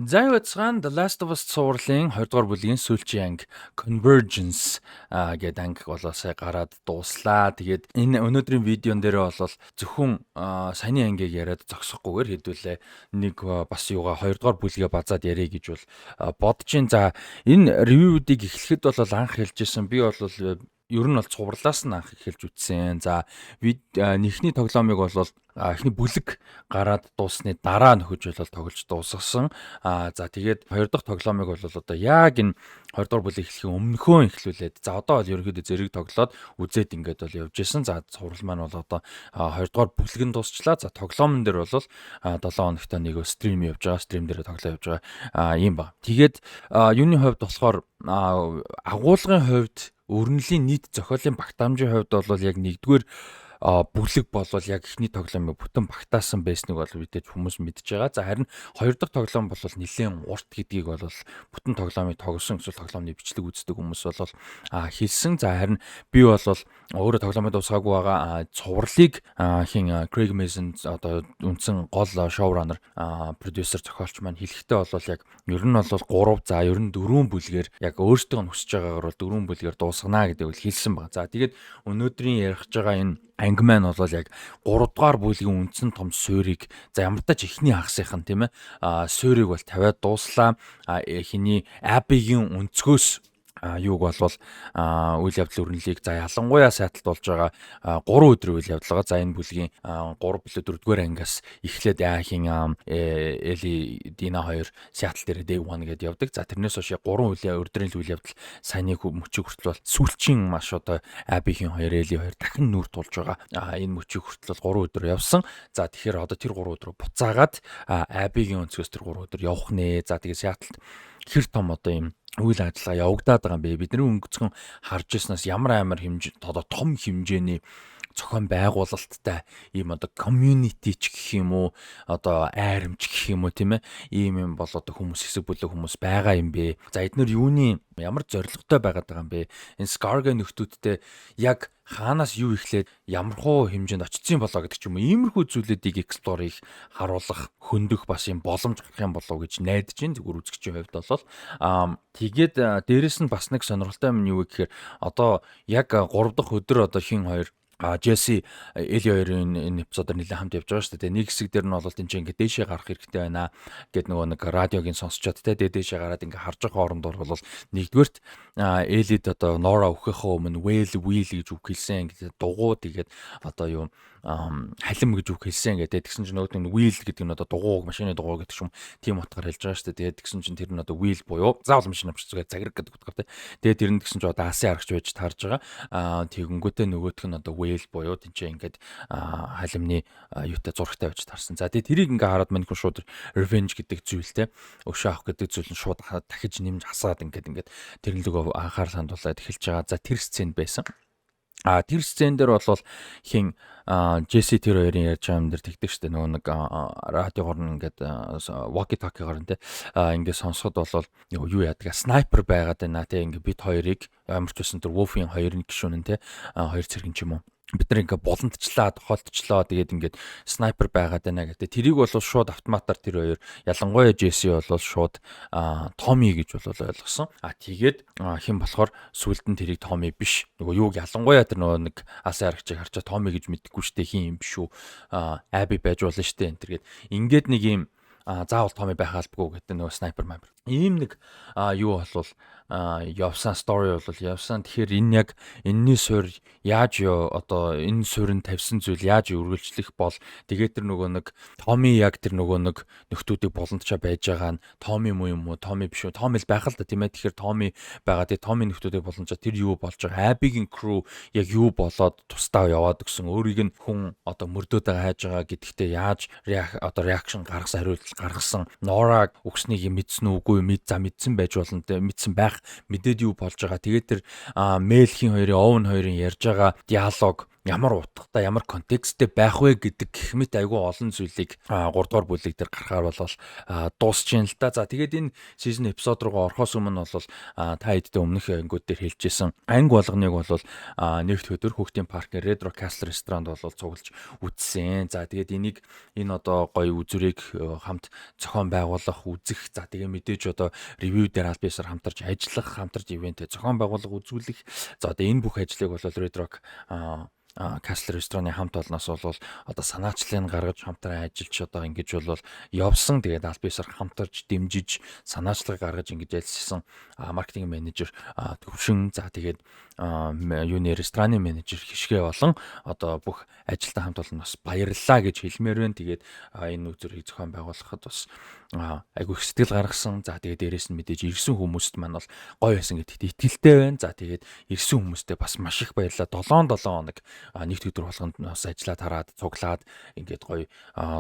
Зайвацгаан The Last of Us цувралын 20 дугаар бүлгийн сүүлчийн анги Convergence гэдэг анги болоо сая гараад дууслаа. Тэгээд энэ өнөөдрийн видеон дээр бол зөвхөн саяны ангийг яриад зогсохгүйгээр хэдүүлээ нэг бас юугаа 2 дугаар бүлгээ базаад яриа гэж бол бодож ин. За энэ ревюудыг эхлэхэд бол анх хэлжсэн. Би бол ер нь бол цувралаас нь анх эхэлж үтсэн. За эхний тоглоомыг бол эхний бүлэг гараад дуусны дараа нөхөж бол тоглож дуусгасан. За тэгээд хоёр дахь тоглоомыг бол одоо яг энэ 20 дугаар бүлэг эхлэхийн өмнөхөө эхлүүлээд за одоо бол ерөнхийдөө зэрэг тоглоод үзээд ингээд бол явж исэн. За цуврал маань бол одоо 20 дугаар бүлэг нь дуусчлаа. За тоглоомн дээр бол 7 хоногт нэг стрим явж байгаа. Стрим дээр тоглоо явж байгаа. Ийм ба. Тэгээд юуны хувьд болохоор агуулгын хувьд өрнөлийн нийт зохиолын багтаамжийн хувьд бол яг нэгдүгээр бүлэг болвол яг ихний тоглоомыг бүтэн багтаасан байсныг бол мэдээж хүмүүс мэдж байгаа. За харин хоёр дахь тоглоом бол нэлээд урт гэдгийг бол бүтэн тоглоомыг тоглосон эсвэл тоглоомны бичлэг үздэг хүмүүс бол хэлсэн. За харин би бол өөрөө тоглоомыг дуусгаагүй байгаа. Цувралыг Craig Mazin одоо үндсэн гол шоураннер продюсер зохиолч маань хэлэхдээ бол яг ер нь бол 3 за ер нь 4 бүлгээр яг өөртөө нь хүсэж байгаагаар бол 4 бүлгээр дуусгана гэдэг бол хэлсэн байна. За тэгээд өнөөдрийн ярих байгаа энэ анги маань бол яг 3 дугаар бүлгийн үндсэн том суурийг за ямар тач ихний хагасынхан тийм ээ суурийг бол тавиад дууслаа. Эхний Abby-гийн өнцгөөс юуг болвол үйл явдал өрнөлийг за ялангуяа сайталт болж байгаа 3 өдрийн үйл явдлага за энэ бүлгийн 3 билүү 4-р ангиас эхлээд Эли Дина 2 сайтал дээр Day 1 гэдээ явдаг. За тэрнээс хойш 3 өдрийн үйл явдал саяны мөчийг хүртэл бол сүүлчийн маш одоо Абигийн 2 Эли 2 дахин нүүр тулж байгаа. Энэ мөчийг хүртэл 3 өдөр явсан. За тэгэхээр одоо тэр 3 өдрөө буцаагаад Абигийн өнцгөөс тэр 3 өдөр явах нэ. За тэгээд сайталт хэр том одоо юм үйл ажиллагаа явагдаад байгаа юм бэ? Бидний өнгөцгөн харж ирснаас ямар одоо том хэмжээний зохион байгуулалттай ийм одоо community ч гэх юм уу одоо айрамч гэх юм уу тийм ээ ийм бол одоо хүмүүс хэсэг бүлэг хүмүүс байгаа юм бэ. За эдгээр юуны ямар зорилготой байгаад байгаа юм бэ? Энэ Scarga нөхдүүдтэй яг хаанаас юу ихлээд ямархуу хэмжээнд очицсан болоо гэдэг ч юм уу иймэрхүү зүйлүүдийг explore их харуулах хөндөх бас юм боломж гарах юм болоо гэж найдаж байна. Зүгээр үзэгчийн хувьд бол тэгээд дээрэс нь бас нэг сонирхолтой юм юу гэхээр одоо яг 3 дахь өдөр одоо хин хоёр Джесси Эли хоёрын энэ эпизодоор нэлээд хамт явж байгаа шүү дээ. Нэг хэсэг дээр нь бол тийч ингээд дээшээ гарах хэрэгтэй байна гэд нөгөө нэг радиогийн сонсчод те дээшээ гараад ингээд харж байгаа хоорондор бол нэгдүгээрт Элид одоо Нора өгөхөө өмнө Wheel гэж үг хэлсэн. Ингээд дугуй тэгээд одоо юу халим гэж үг хэлсэн гэдэг. Тэгсэн чинь нөгөө wheel гэдэг нь одоо дугуй машины дугуй гэдэг юм. Тийм утгаар хэлж байгаа шүү дээ. Тэгээд тэгсэн чинь тэр нь одоо wheel буюу заавал машин авч зүгээр заграг гэдэг утгаартай. Тэгээд тэр нь тэгсэн чинь одоо асын аргач байж таарж байгаа. Тэгэнгүүтээ нөгөөх нь одоо wheel буюу тэнцээ ингээд халимны юутай зурагтай байж таарсан. За тэгээд тэрийг ингээд хараад мань хүн шууд revenge гэдэг зүйлтэй өшөө авах гэдэг зүйл нь шууд дахиж нэмж хасаад ингээд тэрнлэгөө анхаарал хандуулаад эхэлж байгаа. За тэр сцен байсан. Тэр сцен дээр бол хин Джесси тэр хоёрын ярьж байгаа юм дээр тэгдэг штэ нөгөө нэг радиогоор нь ингээд walkie talkie-гоор нь те ингээд сонсоход бол юу яадаг снайпер байгаад байна те ингээд бид хоёрыг ямар ч байсан тэр Wolf-ийн хоёрын гишүүн нь те хоёр цэргэн ч юм уу бид нар ингээ болонтчлаа тохиолдчлоо тэгээд ингээд снайпер байгаад байна гэдэг. Тэрийг бол шууд автоматар тэр хоёр ялангуяа Джесси бол шууд Томи гэж бол ойлгосон. Тэгээд хэн болохоор сүлд нь тэрийг Томи биш. Нөгөө юуг ялангуяа тэр нөгөө нэг асын аргачийг харчаа Томи гэж мэддэггүй штэ хин юм биш үү. Аби байж болно штэ энэ тэргээд ингээд нэг юм заавал Томи байх албагүй гэдэг нөгөө снайпер маяг. Ийм нэг юу болвол явсан стори бол явсан. Тэгэхээр энэ яг энэний суурь яаж одоо энэ суурьнд тавьсан зүйл яаж үргэлжлэх бол тэгээд тэр нөгөө нэг Томи яг тэр нөгөө нэг нөхдүүдийг боломжтой байж байгаа нь Томи юм уу Томи биш үү Томи л байх л да тийм ээ. Тэгэхээр Томи байгаа. Тэгээд Томи нөхдүүдийг боломжтой тэр юу болж байгаа Абигийн crew яг юу болоод тусдаа яваад өгсөн өөрийг нь хүн одоо мөрдөөд хайж байгаа гэдэгтээ яаж одоо реакшн гаргасан хариулт гаргасан Нораг өгснийг мэдсэн үгүй мэдсэн байж болно те мэдсэн байх мэдээд юу болж байгаа. Тэгээд тэр Мэлхийн хоёрын Оуэн хоёрын ярьж байгаа диалог ямар утгатай, ямар контексттэй байх вэ гэдэг гэх мэт айгүй олон зүйлийг 3 дугаар бүлэг дээр гаргахаар болол дуусч юм л да. За тэгээд энэ season episode руугаа орохоос өмнө бол та хэддээ өмнөх ангиуд дээр хэлжсэн анги болгоныг бол нэгд өдөр Хүүхдийн паркын Red Rock Castle ресторанд бол цуглаж үзсэн. За тэгээд энэ одоо гоё үзүрийг хамт зохион байгуулах, үзэх, за тэгээ мэдээж одоо ревю дээр аль биесээр хамтарч ажиллах, хамтарч ивэнтээ зохион байгуулах, үзүүлэх. За одоо энэ бүх ажлыг бол Red Rock Castle рестораны хамт олноос бол одоо санаачлалыг гаргаж хамтран ажиллаж одоо ингэж бол явсан. Тэгээд аль биесээр хамтарч дэмжиж санаачлагыг гаргаж ингэж ажилласан маркетинг менежер Төвшин, за тэгээд юуны рестораны менежер Хишгэ болон одоо бүх ажилтан хамт олон бас баярлалаа гэж хэлмээр байна. Тэгээд энэ үзүрийг зохион байгуулахад бас айгүй их сэтгэл гаргасан. За тэгээд дээрэс нь мэдээж ирсэн хүмүүст маань бол гоё байсан гэдэгт итгэлтэй байна. За тэгээд ирсэн хүмүүстээ бас маш их баярлалаа. 7 хоног нэгд өдөр болгонд бас ажиллаад хараад цуглаад ингээд гоё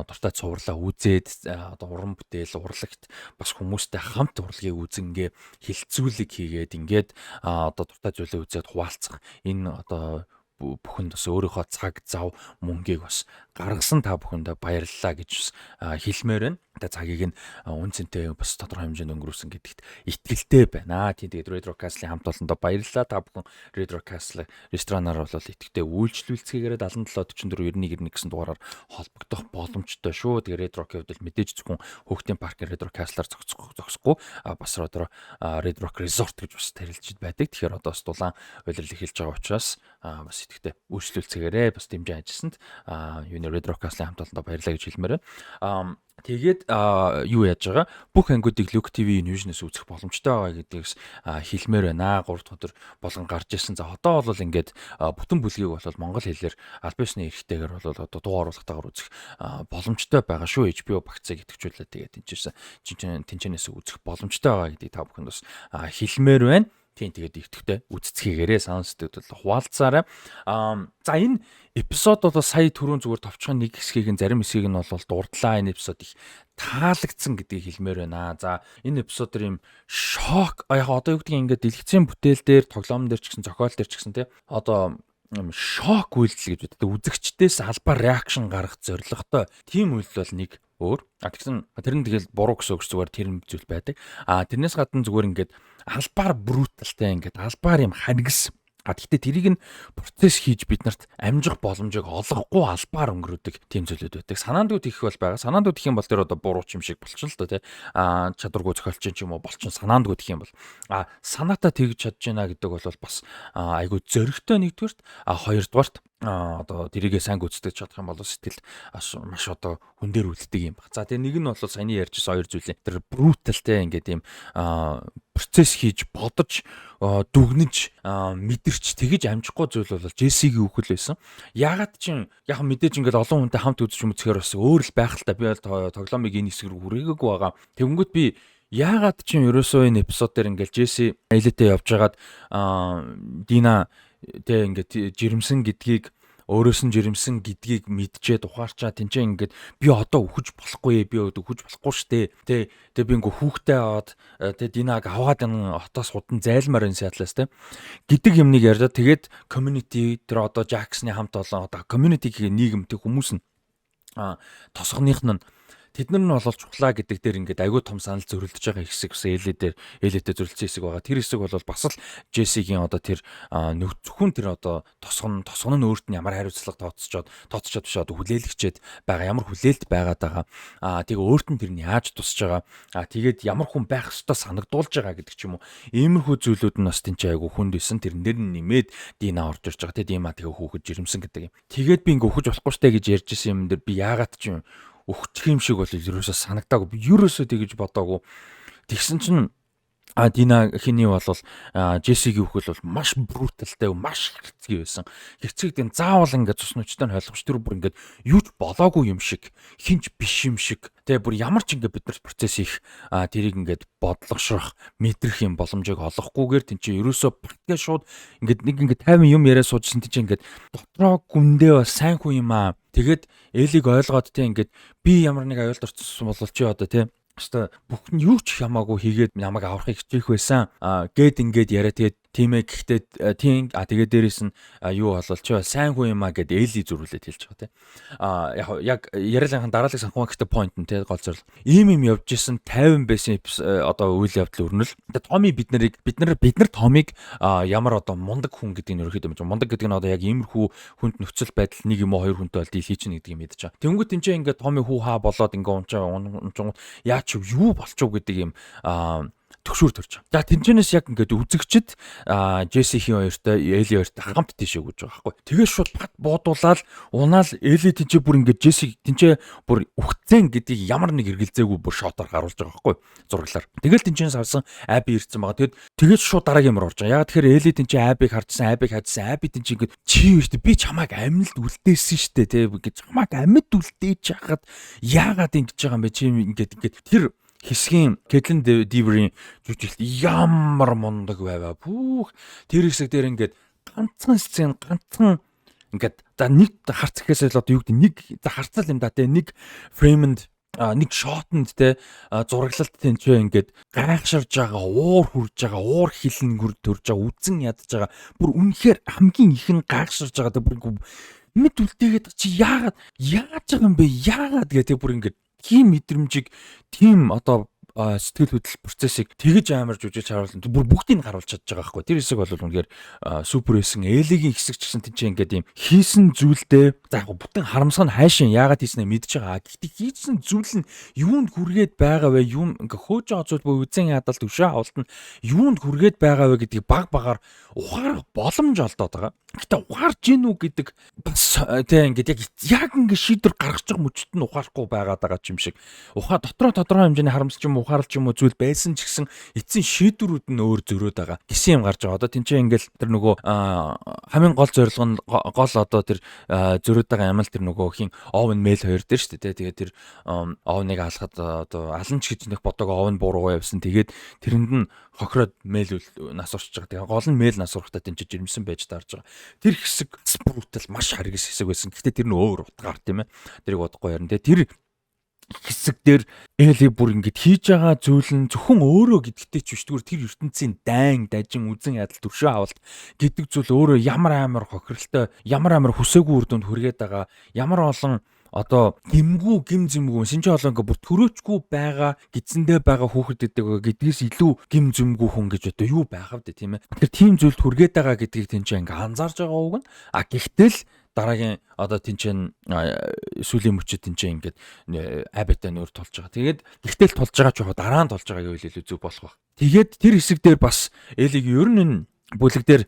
дуртай цувралаа үзээд одоо уран бүтээл урлагт бас хүмүүстэй хамт урлагийг үзэнгээ хилцүүлэг хийгээд ингээд одоо дуртай зүйлээ үзээд хуваалцах энэ одоо бүхэнд бас өөрийнхөө цаг зав мөнгийг бас гаргасан та бүхэндээ баярлалаа гэж хэлмээр байна. Тэгээ цагийг нь үнцэнтэй бас тодорхой хэмжээнд өнгөрүүлсэн гэдэгт итгэлтэй байна. Тэгээд Red Rock Castle-ийн хамт олондоо баярлалаа. Та бүхэн Red Rock Castle ресторанаар бол идэвхтэй үйлчлүүлцгээгээр 77449191 гэсэн дугаараар холбогдох боломжтой шүү. Тэгээ Red Rock-ийн хувьд мэдээж зөвхөн Хүүхдийн паркын Red Rock Castle-аар зогсохгүй бас одоо Red Rock Resort гэж бас тарилж байдаг. Тэгэхээр одоо бас дулаан уйлрал эхэлж байгаа учраас бас идэвхтэй үйлчлүүлцгээгээрээ бас дэмжин ажилласанд Red Rock Castle-ийн хамт олондоо баярлалаа гэж хэлмээр байна. Тэгээд юу яаж байгаа? Бүх ангиудыг Look TV Vision-ээс үзэх боломжтой байгаа гэдгээс хэлмээр байна. 3 дахь өдөр болгон гарч ирсэн. За одоо бол ингээд бүтэн бүлгийг бол монгол хэлээр аль биесны эрхтэйгээр бол одоо дуу оруулалтаагаар үзэх боломжтой байгаа шүү. HBO багцыг идэвхжүүлээд тэгээд тэнцэнээс үзэх боломжтой байгаа гэдгийг та бүхэнд бас хэлмээр байна. Тэгээд идэвхтэй үццгийгээрээ санстэд бол хуваалцаарай. За энэ эпизод бол сая түрүүн зүгээр товчхон нэг хэсгийг нь зарим хэсгийг нь бол дурдлаа. Энэ эпизод их таалагдсан гэдгийг хэлмээр байна. За энэ эпизод төр юм шок яг одоо юу гэдгийг ингээд дэлгэцийн бүтээл дээр, тоглоом дээр ч гэсэн, зохиол дээр ч гэсэн тий одоо шок үйлдэл гэж үүдэг. Үзэгчдээс албаар реакшн гаргах зорилготой тийм үйлдэл бол нэг өөр. Тэгсэн тэр нь тэгэл буруу гэсэн үг зүгээр тэр зүйл байдаг. Тэрнээс гадна зүгээр ингээд албаар бруталтай ингээд албаар юм харгис. Гэхдээ тэрийг нь процесс хийж бид нарт амжих боломжийг олгохгүй албаар өнгөрөөдөг тийм зүйлүүд байдаг. Санаандууд их бол байгаа. Санаандууд их юм бол тэр одоо буруу юм шиг болчихно л доо тий. Чадваргүй зохиолч юм уу болчихно санаандууд их юм бол. Санаатаа тэгж чадж байна гэдэг бол бас айгүй зөрөгтэй нэгдүгээрт. Хоёрдугаарт одоо тэрийгээ сайн гүйцэтгэж чадах юм бол сэтгэл маш одоо хүн дээр үлддэг юм баг. За тэгээ нэг нь бол саяны ярьжсэн хоёр зүйлийн тэр бруталтай ингээд юм процесс хийж бодож дүгнэж мэдэрч тэгэж амжихгүй зүйл бол Джессигийн үхэл байсан. Ягаад ч яг мэдээж ингээд олон хүнтэй хамт үзэж мүцхээр бас өөр л байх л та. Би бол тоглоомыг энэ хэсэг рүү хүрээгээгүй байгаа. Тэгэнгүүт би ягаад ч ерөөсөө энэ эпизод дээр ингээд Джесси айлтаа явж хагаад Дина тэг ингээд жирэмсэн гэдгийг өөрөөс нь жирэмсэн гэдгийг мэдчихээд ухаарчаа тэнцээ ингээд би одоо үхэж болохгүй би үхэж болохгүй штэ тэг би ингээ хүүхдэд аваад тэг Динаг аваад энэ хотоос худан зайлмаар энэ Сиатлаас тэг гэдэг юмныг ярьдаа тэгээд community тэр одоо Jackson-ы хамт олон одоо community гэх нийгэмтэй хүмүүс нь тосгоных нь тэд нар нь бол чухлаа гэдэг дээр ингээд аягүй том санал зөрөлдөж байгаа хэсэг бас ээлэтэ зөрөлдсөн хэсэг байгаа. Тэр хэсэг бол бас л Джессигийн одоо тэр зөвхөн тэр одоо тосгон нь өөрт нь ямар хариуцлага тооцоод биш одоо хүлээлгчээд байгаа ямар хүлээлт байгаад байгаа. Тэгээ өөрт нь тэр нь яаж тусч байгаа. Тэгээд ямар хүн байх ёстой санагдуулж байгаа гэдэг ч юм уу. Иймэрхүү зүйлүүд нь бас тэнцээ аягүй хүнд байсан. Тэрнэр нь нэмээд Дина орж ирж байгаа. Тэгээ хүүхэд жирэмсэн гэдэг юм. Тэгээд би ингээ өгөж болохгүй штэ гэж ярьж исэн юм дээр би яагаад ч юм өгчих юм шиг бол ерөөсөө санагдаагүй. Би ерөөсөө тэгэж бодоагүй. Тэгсэн чинь Дина хиний бол Джессигийн үхэл бол маш бруталтай, маш хэцүү байсан. Хэцүү гэдэг нь заавал ингээд цус нүчтэй нь ойлгож тэр бүр ингээд юу ч болоогүй юм шиг, хинч биш юм шиг. Тэгээ бүр ямар ч ингээд бид нар процесс их тэрийг ингээд бодлогошрох, мэдрэх юм боломжийг олохгүйгээр тэнцээ ерөөсөө практикээ шууд ингээд нэг ингээд 50 юм яриа суужсэн тэнцээ ингээд дотроо гүндээ бас сайн хүн юм аа. Тэгээд Элиг ойлгоод тэ ингээд би ямар нэг аюулд орцсон бол чи одоо тэ өстой бүх нь юу ч хамаагүй хийгээд намайг аврахыг хичээх байсан. Гээд ингээд яриа тэгээд тиймээ гэхдээ тэгээд дээрэс нь юу болвол чи сайн хүн юм а гэд Эли зөрүүлээд хэлж байгаа тий. Яг яриалынхан дараалал санхүү гэхдээ point нь тий гол зорилго. Ийм юм явж исэн 50 байсан одоо үйл явдал өрнөл. Тэгээд бид нар Томиг ямар одоо мундаг хүн гэдэг нь ерөөхдөө юм. Мундаг гэдэг нь одоо яг иймэрхүү хүнд нөхцөл байдал нэг юм уу хоёр хүнтэй бол дийл хийж нэг гэдэг юм мэдэж байгаа. Тэнгүүд тэнцээ ингээд Томи хүү хаа болоод ингээд унчаа яа ч юу болчихв гэдэг юм төгшүүр төрж байгаа. За тэнцэнээс яг ингээд үзэгчд Джессихийн хоёртой Эли хоёртой хамт тийш өгж байгаа байхгүй. Тэгээд шууд бат буудуулаад унаал Эли тэнцээ бүр ингээд Джесси тэнцээ бүр үхцэн гэдгийг ямар нэг эргэлзээгүй бүр шотоор харуулж байгаа байхгүй зураглаар. Тэгэл тэнцэнээс харсан Аби ирсэн байгаа. Тэгээд шууд дараагийн юмар орж байгаа. Яг тэгэхээр Эли тэнцээ Абиг харжсан, Абиг хажсан, Аби тэнцээ ингээд чи өөртөө би чамайг амьд үлдээсэн штэ тий гэж чамайг амьд үлдээж хахад яагаад ингэж байгаа юм бэ чи ингээд тэр хэсгийн Кэтлин Диврийн жүжиглэлт ямар мундаг байваа. Бүх тэр хэсэг дээр ингээд ганцхан сцен ингээд за нэг харц гэхээс л одоо юу гэдэг нэг харцал юм да те нэг фреймэнд нэг шотонд те зураглалт тэнцээ ингээд гайхширж байгаа, уур хурж байгаа, уур хилэн гүр төрж байгаа, үзэн ядж байгаа. Бүр үнэхээр хамгийн их нь гайхширж байгаа те бүр мэд үлдээгээд чи яаж байгаа юм бэ? Яагаад гэдэг бүр ингээд тийм мэдрэмжийг тийм одоо сэтгэл хөдлөл процессыг тэгж амар жүжиж харуулсан. Бүр бүгдийг харуулж чадж байгаа байхгүй. Тэр хэсэг бол үнэхээр супер байсан. Элигийн хэсэг ч гэсэн тийч ингээд юм хийсэн зүйлдээ за яг бүтэн харамсах нь хайшин яагаад хийснэ мэдж байгаа. Гэхдээ хийсэн зүйл нь юунд хүргээд байгаа вэ? Юм ингээ хөөж байгаа зүйл бо үзэн ядал төвшөө авалт нь юунд хүргээд байгаа вэ гэдгийг баг багаар ухаарах боломж олдоод байгаа. Гэтэ ухаарч гин үү гэдэг бас тийм ингээд яг ингээ шийдвэр гаргаж байгаа мөчт нь ухаарахгүй байгаад байгаа юм шиг. Ухаа тодорхой хэмжээний харамсч юм ухаарлч юм уу зүйл байсан ч гэсэн эцсийн шийдвэрүүд нь өөр зөрөөд байгаа. Гэсэн юм гарч байгаа. Одоо тэнцээ ингээл тэр нөгөө хамгийн гол зорилго нь гол одоо тэр зөрөөд байгаа юм л тэр нөгөө хин Овен Мэл хоёр дээр шүү дээ. Тэгээд тэр Овныг алахад одоо аланч гэж нэг бодог Овен бууруу явсан. Тэгээд тэрэнд нь хохироод Мэл нас урч байгаа. Тэгээд гол нь Мэл нас урахтаа тэнцээ жирэмсэн байж таарж байгаа. Тэр хэсэг брутал маш харгас хэсэг байсан. Гэхдээ тэр нь өөр утгаар тийм ээ. Тэрийг бодохгүй ярина. Тэр хэсэг дээр Эли бүр ингэж хийж байгаа зүйл нь зөвхөн өөрөө гэдэгтэй ч биш зүгээр тэр ертөнцийн дайн дажин үзэн ядал төвшөө авалт гэдэг зүйл өөрөө ямар амар хохиролтой ямар амар хүсээгүй үр дүнд хүргээд байгаа ямар олон одоо гимгүү гим зэмгүү шинжээ олон ингээ бүр төрөөчгүй байгаа гидсэндээ байгаа хүүхэддэг гэдгээс илүү гим зэмгүү хүн гэж одоо юу байгаа вэ тийм ээ. Тэр тийм зүйлд хүргээд байгаа гэдгийг тэнцээ ингээ анзаарж байгаа үг нь гэхдээ л дараагийн одоо тэнцэн сүлийн мөчөд тэнцэн ингээд Абитай нөр тулж байгаа. Тэгээд гэхдээ л тулж байгаа ч яг дараа нь тулж байгаа гэвэл илүү зөв болох баг. Тэгээд тэр хэсэг дээр бас Элиг ер нь бүлэг дээр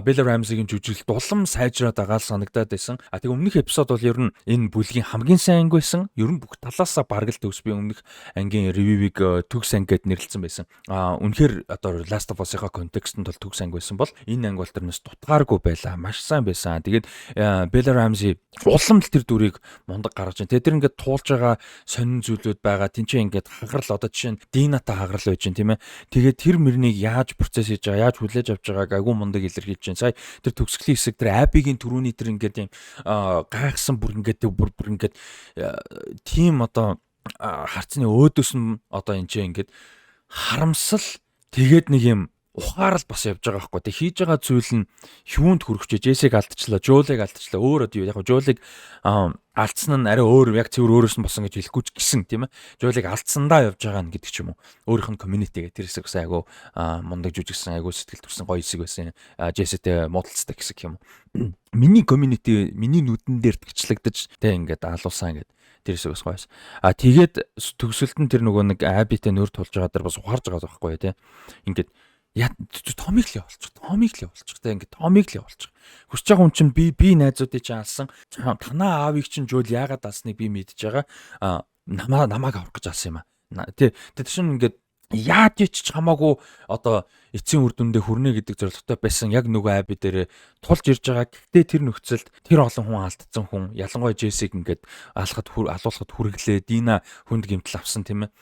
Bella Ramsey-гийн жүжиглэлт улам сайжраад байгаа л санагдаад байсан. Тэгээ өмнөх эпизод бол ер нь энэ бүлгийн хамгийн сайн анги байсан. Ер нь бүх талаасаа бараг л төгс би өмнөх ангийн ревювийг төгс анги гэд нэрлэлсэн байсан. Үнэхээр одоо Last of Us-ийн контекстт бол төгс анги байсан бол энэ анги бол тэрнээс дутгааргүй байлаа. Маш сайн байсан. Тэгээд Bella Ramsey улам л тэр дүрийг мундаг гаргаж байна. Тэр ингээд туулж байгаа сонин зүйлүүд байгаа. Тинчээ ингээд хагарал одоо жишээ нь Динатай хагарал байж гин тийм ээ. Тэгээд тэр мөрнийг яаж процесс хийж байгаа, яаж хүлээж авч байгаа агуу мундаг илэрхийлж байна. Сая тэр төгсгөлийн хэсэг тэр Абигийн түрүүний тэр ингээд юм гайхсан бүр ингээд тийм одоо харцны өөдөөс нь одоо энэ ч ингээд харамсал тэгээд нэг юм ухаарал бас явж байгаа байхгүй. Тэг хийж байгаа зүйл нь юунд хүрэх ч Джессиг алдчихлаа, Жолиг алдчихлаа. Өөр одоо яг Жолиг алдсан нь арай өөр яг цэвэр өөрөөс нь босон гэж хэлэхгүй ч гисэн тийм ээ. Жолиг алдсандаа явж байгаа нь гэдэг ч юм уу. Өөрийнх нь community гэх тэр хэсэг бас айгу мундаг жүжигсэн, айгу сэтгэл төрсэн гоё хэсэг байсан. Джесситэй муудалцдаг хэсэг юм уу. Миний community миний нүдэн дээр тгчлагдаж тэг ингээд алуулсан ингээд тэр хэсэг бас гоёс. Тэгээд төгсөлтөн тэр нөгөө нэг Абитэй нөр тулж байгаа дэр бас ухаарж байгаа байхгүй тий. Ингээд яа Томиг л явуулчих. Тэ ингээд Томиг л явуулчих. Хүсэж байгаа хүн чинь би найзуудыг чинь алсан. Танаа аавыг чинь Жул яагаад алсныг би мэдж байгаа. Намааг аврах гэж алсан юм аа. Тэ чинь ингээд яаж ч хамаагүй одоо эцсийн үр дүндээ хүрнэ гэдэг зорилготой байсан яг нөгөө Аби дээр тулж ирж байгаа. Гэхдээ тэр нөхцөлд тэр олон хүн алдсан хүн ялангуяа Джессиг ингээд алуулахад хүргэлээ. Дина хүнд гэмтэл авсан тийм ээ.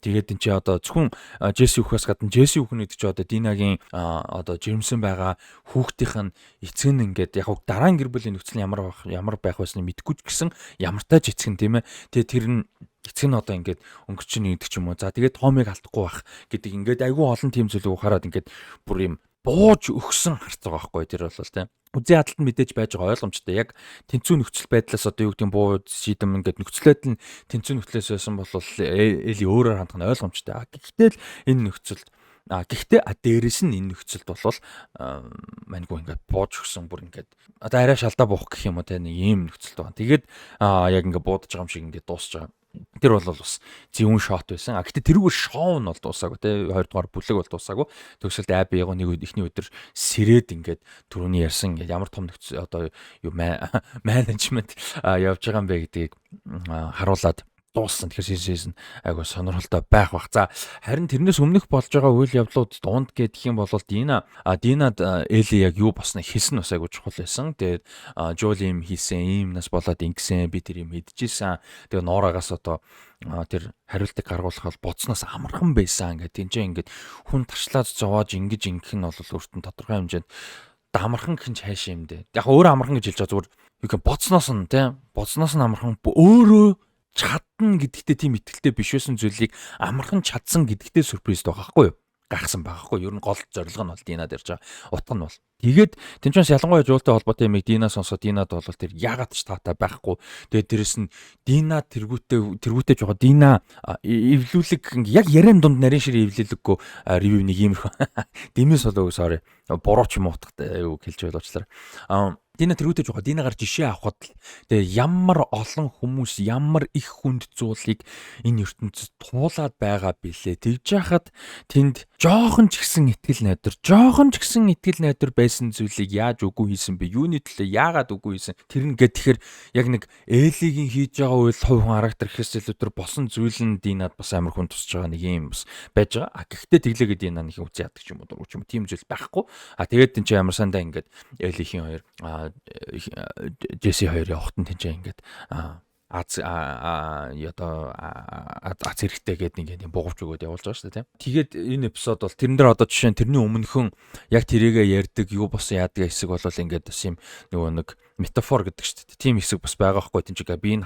Тэгээд энэ чи одоо зөвхөн Джесси үхээс гадна Джесси үхнэ гэдэг чи одоо Динагийн одоо жирэмсэн байгаа хүүхдийнх нь эцэг нь ингээд яг дараа нь гэр бүлийн нөхцөл ямар байх байсныг мэдэхгүй ч гэсэн ямартай ч эцэг нь тийм ээ. Тэгээд тэр нь эцэг нь одоо ингээд өнгөч чинь гэдэг ч юм уу. За тэгээд Томиг алдахгүй байх гэдэг ингээд айгүй олон тийм зүйлийг ухаарад ингээд бүр юм бууж өгсөн харц байгаа байхгүй тэр бол тийм. Үзэн ядалт нь мэдээж байж байгаа ойлгомжтой. Яг тэнцүү нөхцөл байдлаас одоо юу гэдэг нь буу шийдэм ингээд нөхцөл байдал нь тэнцүү нөхцлөөс байсан бол эли өөрөөр хандах нь ойлгомжтой. Гэхдээ л энэ нөхцөлд гэхдээ дээрэс нь энэ нөхцөлд бол маньгүй ингээд бууж өгсөн бүр ингээд одоо арай шалдаа буух гэх юм уу те нэг ийм нөхцөлд байгаа. Тэгээд яг ингээд буудаж байгаа юм шиг ингээд дуусч байгаа. Тэр бол бас зөвүүн шот байсан. Гэхдээ тэрүүгээр шоу нь бол дуусаагүй те 2 дугаар бүлэг бол дуусаагүй. Төгсөлд AB яг нэг ихний өдөр сэрээд ингээд түрүүний ярьсан ингээд ямар том нөхцөл одоо юу менежмент явж байгаа юм бэ гэдгийг харуулад дууссан. Тэгэхээр season айгу сонирхолтой байх бах. За харин тэрнээс өмнөх болж байгаа үйл явдлууд дунд гэх юм бол Динад Эли яг юу босныг хэлсэн бас айгу чухал байсан. Тэгээд Жоли юм хийсэн, ийм нас болоод ингэсэн, би тэр юм мэдчихсэн. Тэгээд Норагаас одоо тэр хариултыг гаргуулах бол боцноос амархан байсан. Ингээд тэнцээ ингээд хүн тарчлаад зовоож ингэж ингэх нь бол өөртөө тодорхой хэмжээнд амархан гэх нь хайшаа юм дээ. Яг өөрөө амархан гэж хэлж байгаа зүгээр юу гэх боцноос нь тийм боцноос нь амархан өөрөө чадна гэдэгтээ тийм итгэлтэй биш байсан зүйлийг амархан чадсан гэдэгтээ сюрприз байгаа байхгүй юу? Гайхсан байгаа байхгүй юу? Ер нь гол зорилго нь бол Динад ярьж байгаа. Утга нь бол. Тэгээд тэнцэнс ялангуяа жуултай холбоотой юмыг Дина сонсоо Динад бол тэр яагаад ч таатай байхгүй. Тэгээд дээрэс нь Дина тэргүүтэй жоо Дина эвлүүлэг яг яриан дунд нарийн ширээ эвлэлэггүй ревю нэг иймэрхүү. Димээс болоо sorry. Буруу ч юм уутгатай юу хэлж байлуучлаа. Дина тэргүүтэй жоо Динагаар жишээ авахд л тэгээ ямар олон хүмүүс ямар их хүнд зуулыг энэ ертөнцид туулаад байгаа билээ. Тэгж яхад тэнд жоохон ч гэсэн итгэл найдвар байсан зүйлийг яаж үгүй хийсэн бэ? Юуны төлөө яагаад үгүй хийсэн? Тэр нь тэгэхээр яг нэг Элигийн хийж байгаа үйл хувь хүн характер гэхээс илүү тэр босон зүйл нь Динад бас амар хүн тусч байгаа нэг юм бас байж байгаа. Гэхдээ тэглээгээ Дина нэг үгүй яадаг ч юм уу дургуй ч юм тийм зүйл байхгүй. Тэгээд тэн чи ямар сандаа ингээд Элихийн хоёр Джесси хоёр явахт нь тэнцээ ингээд аз хэрэгтэй гэдэг нэг юм буугавч өгөөд явуулж байгаа шүү дээ тийм. Тэгээд энэ эпизод бол тэрэн дээр одоо жишээ нь тэрний өмнөхөн яг тэрийгэ ярьдаг юу босон яадаг хэсэг бол ингээд бас юм нөгөө нэг метафор гэдэг шүү дээ. Тийм хэсэг бас байгаа хгүй тийм чигээ би энэ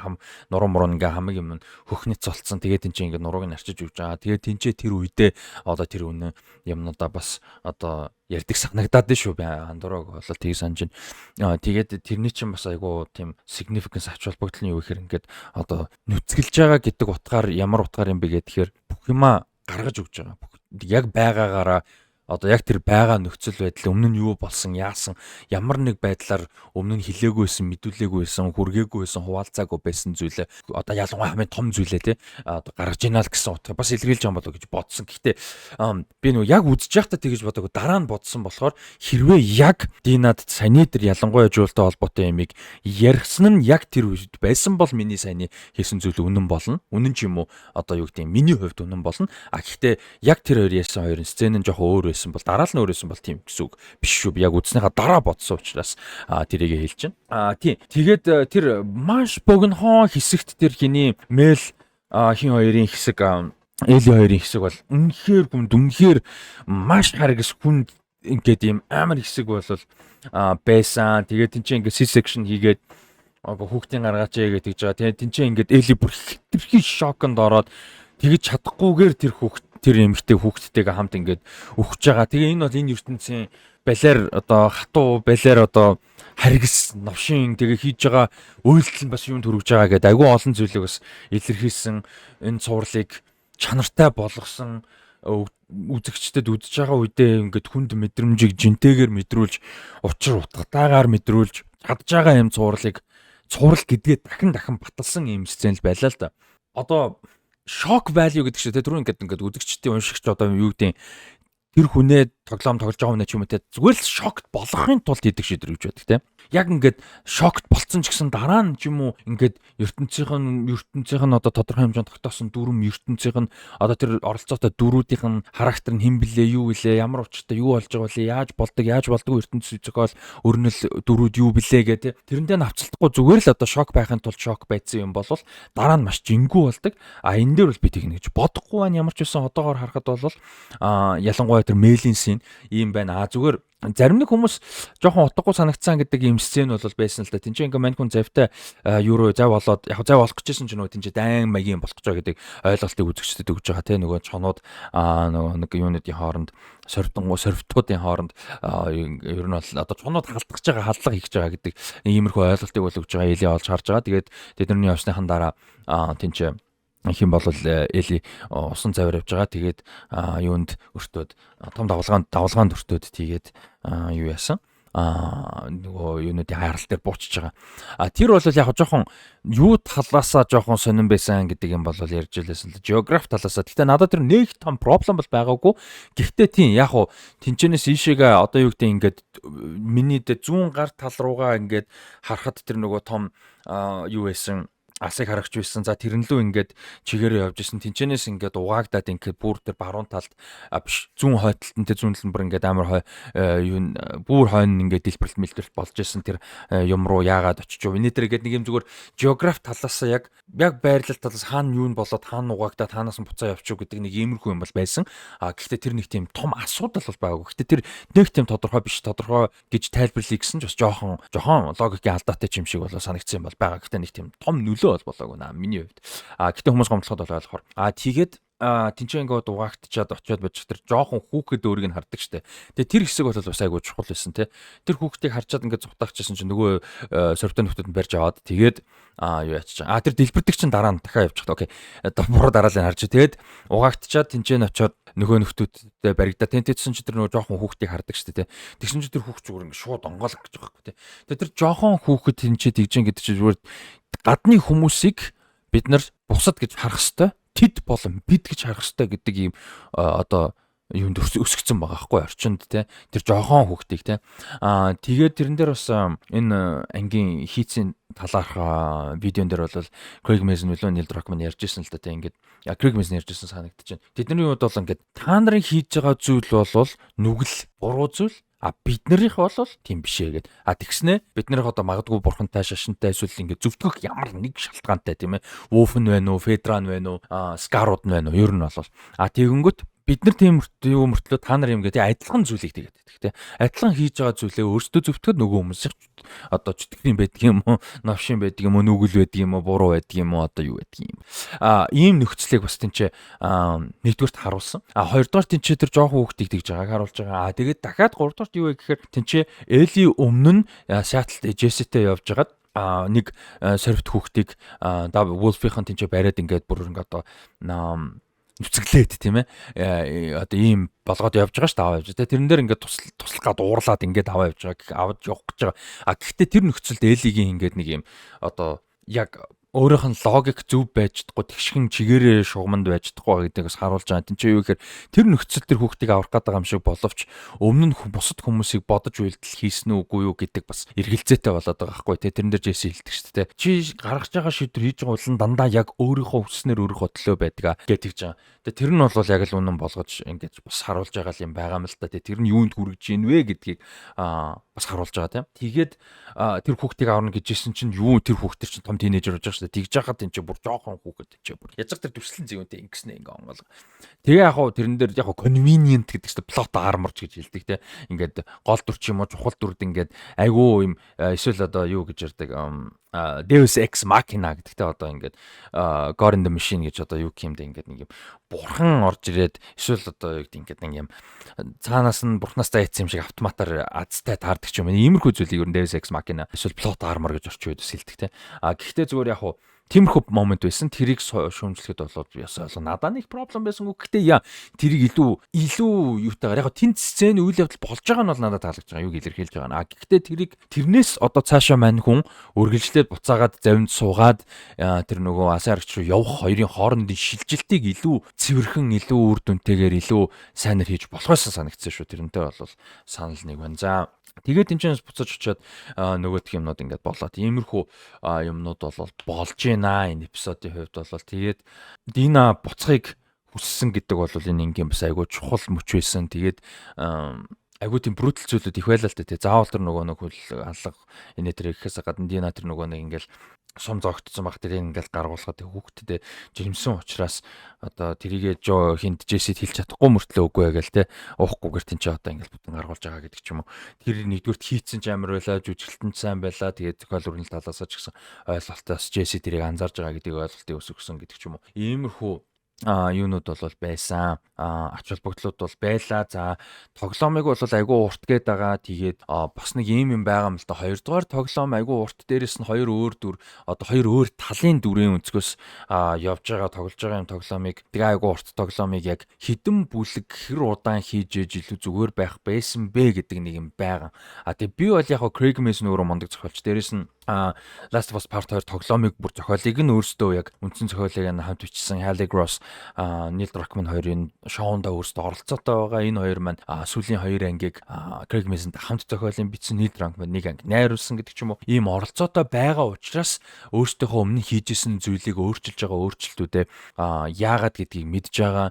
нуруу муруу ингээ хамаг юм хөхнөц цолцсон. Тэгээд тэнцээ ингээ нурууг нь арчиж өгч байгаа. Тэгээд тэнцээ тэр үедээ одоо тэр үнэ юмнуудаа бас одоо ярьдаг санагдаад шүү би андуураг болол тийг санаж байна. Тэгээд тэрний чинь бас айгуу тийм significance ач холбогдол нь юу гэхээр ингээд одоо нүцгэлж байгаа гэдэг утгаар ямар утгаар юм бэ гэхээр бүх юма гаргаж өгч байгаа. Яг байгаагаараа одоо яг тэр байгаа нөхцөл байдал өмнө нь юу болсон, яасан, ямар нэг байдлаар өмнө нь хилээгүй байсан, мэдүүлээгүй байсан, хүргээгүй байсан, хуваалцаагүй байсан зүйлээ одоо ялангуяа хамгийн том зүйлээ тий одоо гаргаж ийна л гэсэн утгаар бас илэрхийлж байгаа болоо гэж бодсон. Гэхдээ би нөгөө яг үзэж байхдаа тэгэж бодоагүй дараа нь бодсон болохоор хэрвээ яг Динад саяны тэр ялангуяа жуултай холбоотой ямиг ярьсан нь яг тэр үед байсан бол миний саяны хийсэн зүйл үнэн болно. Үнэн ч юм уу одоо юу гэдэг миний хувьд үнэн болно. Гэхдээ яг тэр хоёр ярьсан хоёрын сцен нь жоохон өөр бол дараа нь өөрөөсөн бол тийм гэсэн үг биш шүү. Би яг үзнийхаа дараа бодсон учраас тэрийгэ хэлж байна. Тийм. Тэгээд тэр маш богинохон хэсэгт тэр хиний Мэл хин хоёрын хэсэг Эли хоёрын хэсэг бол үнэхээр маш харгас хүнд ингээд юм амар хэсэг бол байсан. Тэгээд тэнцээ ингээд C-section хийгээд хүүхдийн гаргаач гэдэг гэж байгаа. Тэгээд тэнцээ ингээд Эли бүр хэтэрхий шоконд ороод тэгэж чадахгүйгээр тэр эмэгтэй хүүхдтэйгээ хамт ингээд өгч байгаа. Тэгээ энэ бол энэ ертөнцийн балиар одоо хатуу балиар одоо харгас новшин тэгээ хийж байгаа үйлдэл нь бас юунд хүрэж байгаа гэдэг айгүй олон зүйлийг бас илэрхийлсэн энэ цувралыг чанартай болгосон үзэгчдэд үзэж байгаа үедээ ингээд хүнд мэдрэмжийг жинтэйгээр мэдрүүлж учир утгатайгаар мэдрүүлж чадж байгаа юм цуврал гэдгээ дахин баталсан юм сцен л байлаа л да. Одоо shock value гэдэг чинь түрүү ингээд үзэгчдийн уншигч одоо юу гэдэг тэр хүнээ тоглоом тоглож байгаа хүн ч юм уу те зүгээр л шокт болгохын тулд хийдэг шийдвэр гэж байдаг те. Яг ингээд шокт болцсон ч гэсэн дараа нь ч юм уу ингээд ертөнцийн нь одоо тодорхой хэмжээнд тогтоосон дүрм ертөнцийн нь одоо тэр оролцоотой дүрүүдийн характер нь хэн блэ юу вэ ямар учиртай юу болж байгаа вэ яаж болдог ертөнцийн зохиол өрнөл дүрүүд юу блэ гэх те. Тэрэндээ навцалтахгүй зүгээр л одоо шок байхын тулд шок байцсан юм бол дараа нь маш жингүү болдог. Энэ дээр бол би тэгнэ гэж бодохгүй байна. Ямар ч байсан одоогоор харахад бол ялангуяа тэр Мэлийн байна. Ийм байна. Зүгээр зарим нэг хүмүүс жоохон утгагүй санагцсан гэдэг ийм сцен бол байсан л да. Тинчээ ингээ мань хүн завтай евро зав болоод яг зав болох гэжсэн ч нөгөө тинчээ дайн маягийн болох гэж байгаа гэдэг ойлголтыг үзэгчдэд өгж байгаа те нөгөө чонууд нөгөө нэг юунуудын хооронд сорвтуудын хооронд ер нь бол одоо чонууд халдах гэж байгаа халдлага хийж байгаа гэдэг иймэрхүү ойлголтыг бол өгж байгаа Эли олж харж байгаа. Тэгээд тэдний явсныхан дараа тинчээ хэм бол Эли усан завар явж байгаа. Тэгээд юунд өртөөд том давлгаанд өртөөд тэгээд юу яасан? Нөгөө юунуудын хайрал дээр буучж байгаа. Тэр бол яг жоохон юу талаасаа жоохон сонирн байсан гэдэг юм бол ярьж илээсэн л географи талаасаа. Гэхдээ надад тэр нэг том проблем бол байгаагүй. Гэхдээ тийм яг хуу тэнчэнээс ийшээгээ одоо юу гэдэг ингээд миний дэ зүүн гар тал руугаа ингээд харахад тэр нөгөө том юу байсан асыг харагч байсан. За тэрнлүү ингээд чигээрээ явж исэн. Тэнчэнээс ингээд угаагдаад ингээд бүр тэр баруун талд биш зүүн хойдолтон тэр зүүн талбар ингээд амар юу бүр хойно ингээд дэлбэрэлт болж исэн. Тэр юм руу яагаад очиж юу энэ тэр ингээд нэг юм зүгээр географи талаас яг байрлал талаас хаана юу болоод хаана угаагдаад хаанаас нь буцаа явчих гэдэг нэг иймэрхүү юм бол байсан. Гэхдээ тэр нэг тийм том асуудал бол байгаагүй. Гэхдээ тэр нэг тийм тодорхой биш тодорхой гэж тайлбарлая гэсэн ч бас жоохон логикийн алдаатай юм шиг болоо санагдсан юм бол байгаа. Гэхдээ нэг тийм том нөлөө бол болоогүй наа миний хувьд. Гэтэ хүмүүс гомдлоход бол ойлгохоор. Тэгээд тэнцээ ингээд угаагтчаад очиод байж тэр жоохон хүүхэд өөрийг нь хардаг штэ. Тэгээ тэр хэсэг бол бас айгүй чухал байсан те. Тэр хүүхдийг харчаад ингээд зутаагчсан чинь нөгөө сорвтой нөхдөд нь барьж аваад тэгээд юу яачих. Тэр дэлбэрдэг чинь дараа нь дахиад явчих. Окей. Буруу дараалал харж. Тэгээд угаагтчаад тэнцээ нь очиод нөгөө нөхдүүдтэй баригдаа тэнтэйсэн чинь тэр нөгөө жоохон хүүхдийг хардаг штэ те. Тэгсэн чинь тэр хүүхд зүгээр ингээд шууд онгоолох гэж байгаа байхгүй те. Тэгээд тэр жоохон хүүхэд тэнцээ тэгжин гэдэг чинь зүгээр гадны хүмүүсийг бид нар бусад гэж харах хэвээр тэд болон бид гэж харах хэвээр гэдэг ийм одоо юунд өсгцэн байгаа байхгүй орчинд те тэр жоохон хүүхдийг те тэгээд тэрэн дээр бас энэ ангийн хийцийн талаарх видеон дээр бол Craig Mazin үлээ Neil Druckmann ярьжсэн л да те ингээд Craig Mazin ярьжсэн санагдаж байна. Тэдний хувьд бол ингээд та нарын хийж байгаа зүйл бол нүгэл буруу зүйл биднэрийнх бол тийм биш ээ гэд. Тэгснэ биднэрийнх одоо магадгүй бурхантай шашинтай эсвэл ингээд зөвтгөх ямар нэг шалтгаантай тийм ээ. Woofen байна уу, Fedran байна уу, Scarwood байна уу? Ер нь бол тэгэнгүүт бид нар тийм юу мөртлөө та нар юм гэдэг адилхан зүйлийг тэгээд байдаг тийм. Адилхан хийж байгаа зүйлээ өөрсдөө зөвтгөхөд нөгөө хүмүүс одоо чөтгөрийн байдаг юм уу, новшин байдаг юм уу, нүгэл байдаг юм уу, буруу байдаг юм уу, одоо юу байдаг юм. Ийм нөхцөлийг бас тэнцээ нэгдүгээрт харуулсан. Хоёрдугаар тэнцээ тэр жоохон хүүхдийг тэгж байгааг харуулж байгаа. Тэгээд дахиад гуравдугарт юу вэ гэхээр тэнцээ Эли өмнө нь Seattle Jesse-тэй явж байгаад нэг сорвт хүүхдийг Wolf-ийн тэнцээ бариад ингээд бүр ингээд одоо нүцгэлээд тийм ээ одоо ийм болгоод явж байгаа шүү дээ аваа явж. Тэрэн дээр ингээд туслах гад уурлаад ингээд аваа явж байгаа аваад явах гэж байгаа. Гэхдээ тэр нөхцөлд Элигийн ингээд нэг юм одоо яг өөрийнх нь логик зөв байж чадахгүй тэгшхэн чигээрээ шугамд байж чадахгүй гэдэгс харуулж байгаа. Тин чи юу гэхээр тэр нөхцөл тэр хүүхдийг аврах гэдэг юм шиг боловч өмнө нь бусад хүмүүсийг бодож үйлдэл хийсэн үгүй юу гэдэг бас эргэлзээтэй болоод байгаа байхгүй тий. Тэрэн дээр Джесси хэлдэг шүү дээ. Чи гаргаж байгаа шийдвэр хийж байгаа бол дандаа яг өөрийнхөө хүснээр өөрийнхөө төлөө байдаг гэж байгаа. Тэгээ тэр нь бол яг л үнэн болгож ингэж бас харуулж байгаа юм байгаа юм л да. Тэр нь юунд хүрэж ийн вэ гэдгийг бас харуулж байгаа тийм. Тэгээд тэр хүүхдийг аварна гэжсэн чинь юу тэр хүүхдэр чинь том тийнейжер болж байгаа шүү дээ. Тэгж яхад энэ ч бүр жоохон хүүхэд ч бүр яж тэр төслийн зэвэнтэй ингэснэ ингээ онгол. Тэгээ яг хуу тэрэн дээр яг convenient гэдэг чинь plot armor гэж хэлдэг тийм. Ингээд гол дүр ч юм уу чухал дүрд ингээд айгүй юм эсвэл одоо юу гэж ярьдаг Deus Ex Machina гэдэгтэй одоо ингээд God in the Machine гэж одоо юу гэмдэ ингээд нэг юм бурхан орж ирээд эсвэл одоо юу гэдэг ингээд нэг юм цаанаас нь бурхнаас зайцсан юм шиг автоматар азтай таардаг ч юм. Иймэрхүү зүйлийг ер нь Deus Ex Machina эсвэл plot armor гэж орчин үедээс хэлдэг те. Гэхдээ зүгээр яг хуу тиймэрхүү момент байсан. Тэрийг шүүмжлэхэд болоод ясаа надад нэг проблем байсан. Гэхдээ тэрийг илүү юутайгаар яг тэнц сцены үйл явдал болж байгаа нь бол надад таалагдж байгаа. Юуг илэрхийлж байгаа. Гэхдээ тэрнээс одоо цаашаа мань хүн үргэлжлээд буцаагаад завинд суугаад тэр нөгөө асаарч руу явах хоёрын хоорондын шилжилтийг илүү цэвэрхэн, илүү үр дүнтэйгээр илүү сайнэр хийж болохоос санагдсан шүү. Тэрнтэй бол санал нэг байна. За тэгээд тэнцэнээс буцаж очиод нөгөөх юмнууд ингээд болоод иймэрхүү юмнууд бол болж байна энэ эпизодын хувьд бол тэгээд Дина буцахыг хүссэн гэдэг бол энэ ингийн бас айгүй чухал мөч байсан. Тэгээд айгүй тийм брутал зүйлүүд их байлаа л дээ. Заавал тэр нөгөө нэг хөл алга энэ тэр ихээс гадна Дина тэр нөгөө нэг ингээл сум зогтсон баг тэрийг ингээл гаргуулхад хүүхдэд жирэмсэн учраас одоо тэрийгэ Жо хинд Джессид хэлж чадахгүй мөртлөө үгүй гээл те уухгүйгээр тэн чи одоо ингээл бүтэн гаргуулж байгаа гэдэг ч юм уу. Тэр нэгдүгürt хийцэн ч амар байлаа, жүжиглэлтэн ч сайн байлаа. Тэгээд зохиол урны талаас ч гэсэн ойлголтоос Джесси тэрийг анзаарж байгаа гэдгийг ойлголтыг өсгсөн гэдэг ч юм уу. Иймэрхүү юунууд бол байсан. Ач холбогдлууд бол байлаа. За тоглоомыг бол айгүй урт гээд байгаа. Тэгээд бас нэг юм байгаа юм л да. Хоёрдугаар тоглоом айгүй урт, дээрэс нь хоёр өөр дүр, одоо хоёр өөр талын дүрийн өнцгөөс явж байгаа тоглож байгаа юм тоглоомыг. Тэгээ айгүй урт тоглоомыг яг хідэн бүлэг хэр удаан хийж ээж илүү зүгээр байх байсан бэ гэдэг нэг юм байгаа. Тэгээ би бол яг Craig Mazin өөрөө мундаг зохиолч. Дээрэс нь Last of Us Part 2 тоглоомыг бүр зохиолыг нь өөрсдөө яг үндсэн зохиолыг нь хамт бичсэн Halle Gross, Neil Druckmann хоёрын шоунд өөрсдөө оролцоотой байгаа. Энэ хоёр маань сүүлийн хоёр ангийг Craig Mazin-тай хамт зохиолын бичсэн, Neil Druckmann нэг анги найруулсан гэдэг ч юм уу. Ийм оролцоотой байгаа учраас өөрсдийнхөө өмнө хийжсэн зүйлийг өөрчилж байгаа өөрчлөлтүүдээ яагаад гэдгийг мэдж байгаа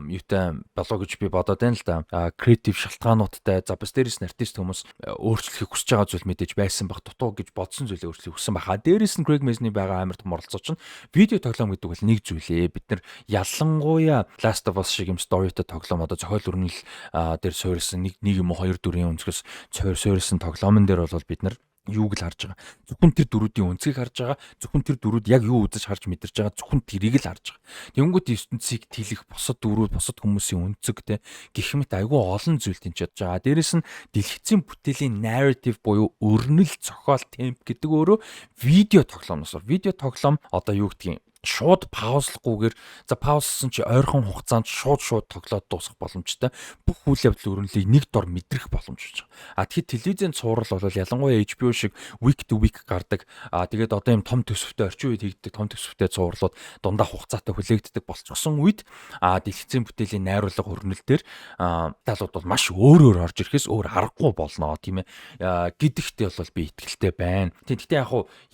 юутай болоо гэж би бодоод байна л да. Креатив шалтгаануудтай за бас дээрээс нь артист хүмүүс өөрчлөхийг хүсэж байгаа зүйл мэдээж байсан баг, дутуу гэж бодсон зүйлээ өөрчлөхийг хүссэн баха. Дээрээс нь Craig Mazin-ы байгаа амар том оролцоо чинь видео тоглоом гэдэг бол нэг зүйлээ. Бид нар ялангуяа Last of Us шиг юм storyтэй тоглоом, одоо зохиол өрнөл дээр суурилсан нэг юм уу хоёр дүрийн өнцгөөс суурилсан тоглоомн дээр бол бид нар юуг л харж байгаа. Зөвхөн тэр дөрүүдийн өнцгийг харж байгаа. Зөвхөн тэр дөрүүд яг юу үзэж харж мэдэрч байгаа. Зөвхөн тэрийг л харж байгаа. Тэнгүүд ертөнцийг тэлэх босод дөрүүд, босод хүмүүсийн өнцөг те гэх мэт айгүй олон зүйл тэнцэж байгаа. Дээрэс нь дэлгэцийн бүтээлийн narrative буюу өрнөл, зохиол, темп гэдэг өөрөө видео тоглоомноос. Видео тоглоом одоо юу гэдгийг шууд паузлахгүйгээр за паузлсан чи ойрхон хугацаанд шууд тоглоод дуусгах боломжтой. Бүх үйл явдлын өрнөлийг нэг дор мэдрэх боломж байгаа. Тэгэхээр телевизэн цуврал бол ялангуяа HBO шиг week to week гардаг. Тэгээд одоо юм том төсөвтэй орчин үед хийгддэг том төсөвтэй цувралууд дундаа хугацаатай хүлээгддэг болчихсон үед дэлгэцийн бүтээлийн найруулга өрнөл дээр талууд бол маш өөр орж ирэхээс өөр аргагүй болно тийм ээ. Гэдэгтээ бол би итгэлтэй байна. Тэгэхдээ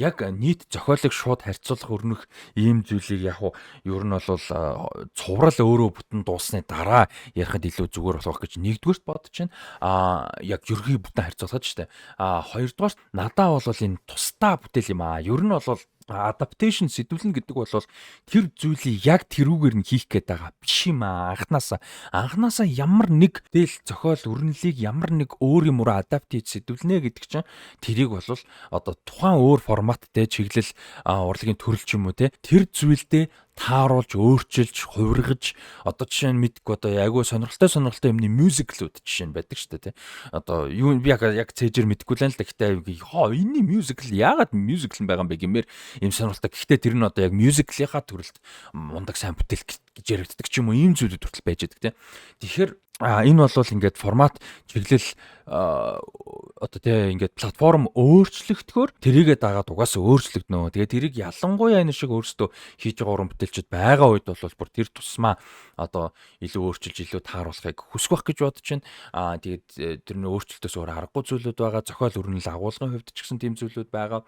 яг нийт зохиолыг шууд харьцуулах өрнөх ийм зүйлийг яг ер нь бол цуврал өөрөө бүтэн дууссаны дараа ярихад илүү зүгээр болох гэж нэгдүгээрт бодож байна. Яг ерхий бүтэн харьцуулахад ч тийм. Хоёрдугаар надаа бол энэ тусдаа бүтээл юм аа. Ер нь бол adaptation сэдвлэн гэдэг бол тэр зүйлийг яг тэрүүгээр нь хийх гээд байгаа биш юм аа. Анханасаа ямар нэг дээл зохиол өрнөлийг ямар нэг өөр юм руу адапт хийж сэдвлэнэ гэдэг чинь тэрийг бол одоо тухайн өөр форматтэй чиглэл урлагийн төрөл ч юм уу те тэр зүйлдээ тааруулж, өөрчилж, хувиргаж одоо жишээ нь мэдгүй одоо айгүй сонирхолтой юмны мюзиклүүд жишээ нь байдаг шүү дээ тий. Одоо юу би яг цээжэр мэдгүй л л гэхдээ энэний мюзикл яагаад мюзикл байгаа юм бэ гэмээр юм сонирхолтой. Гэхдээ тэр нь одоо яг мюзиклийнхаа төрөлд мундаг сайн бүтээл гэж яригддаг ч юм уу ийм зүйлүүд хүртэл байж байдаг тий. Тэгэхээр энэ бол ингээд формат чиглэл одоо тий ингээд платформ өөрчлөгдөхөөр тэрийгээ дагаад угаасаа өөрчлөгднө. Тэгээд тэрийг ялангуяа энэ шиг өөрсдөө хийж байгаа уран бүтээлчд байгаа үед бол бүр тэр тусмаа одоо илүү өөрчилж илүү тааруулахыг хүсэх байх гэж бодож байна. Тэгээд тэрний өөрчлөлтөөс өөр аргагүй зүйлүүд байгаа. Зохиол өрнөл агуулгын хувьд ч гэсэн тийм зүйлүүд байгаа.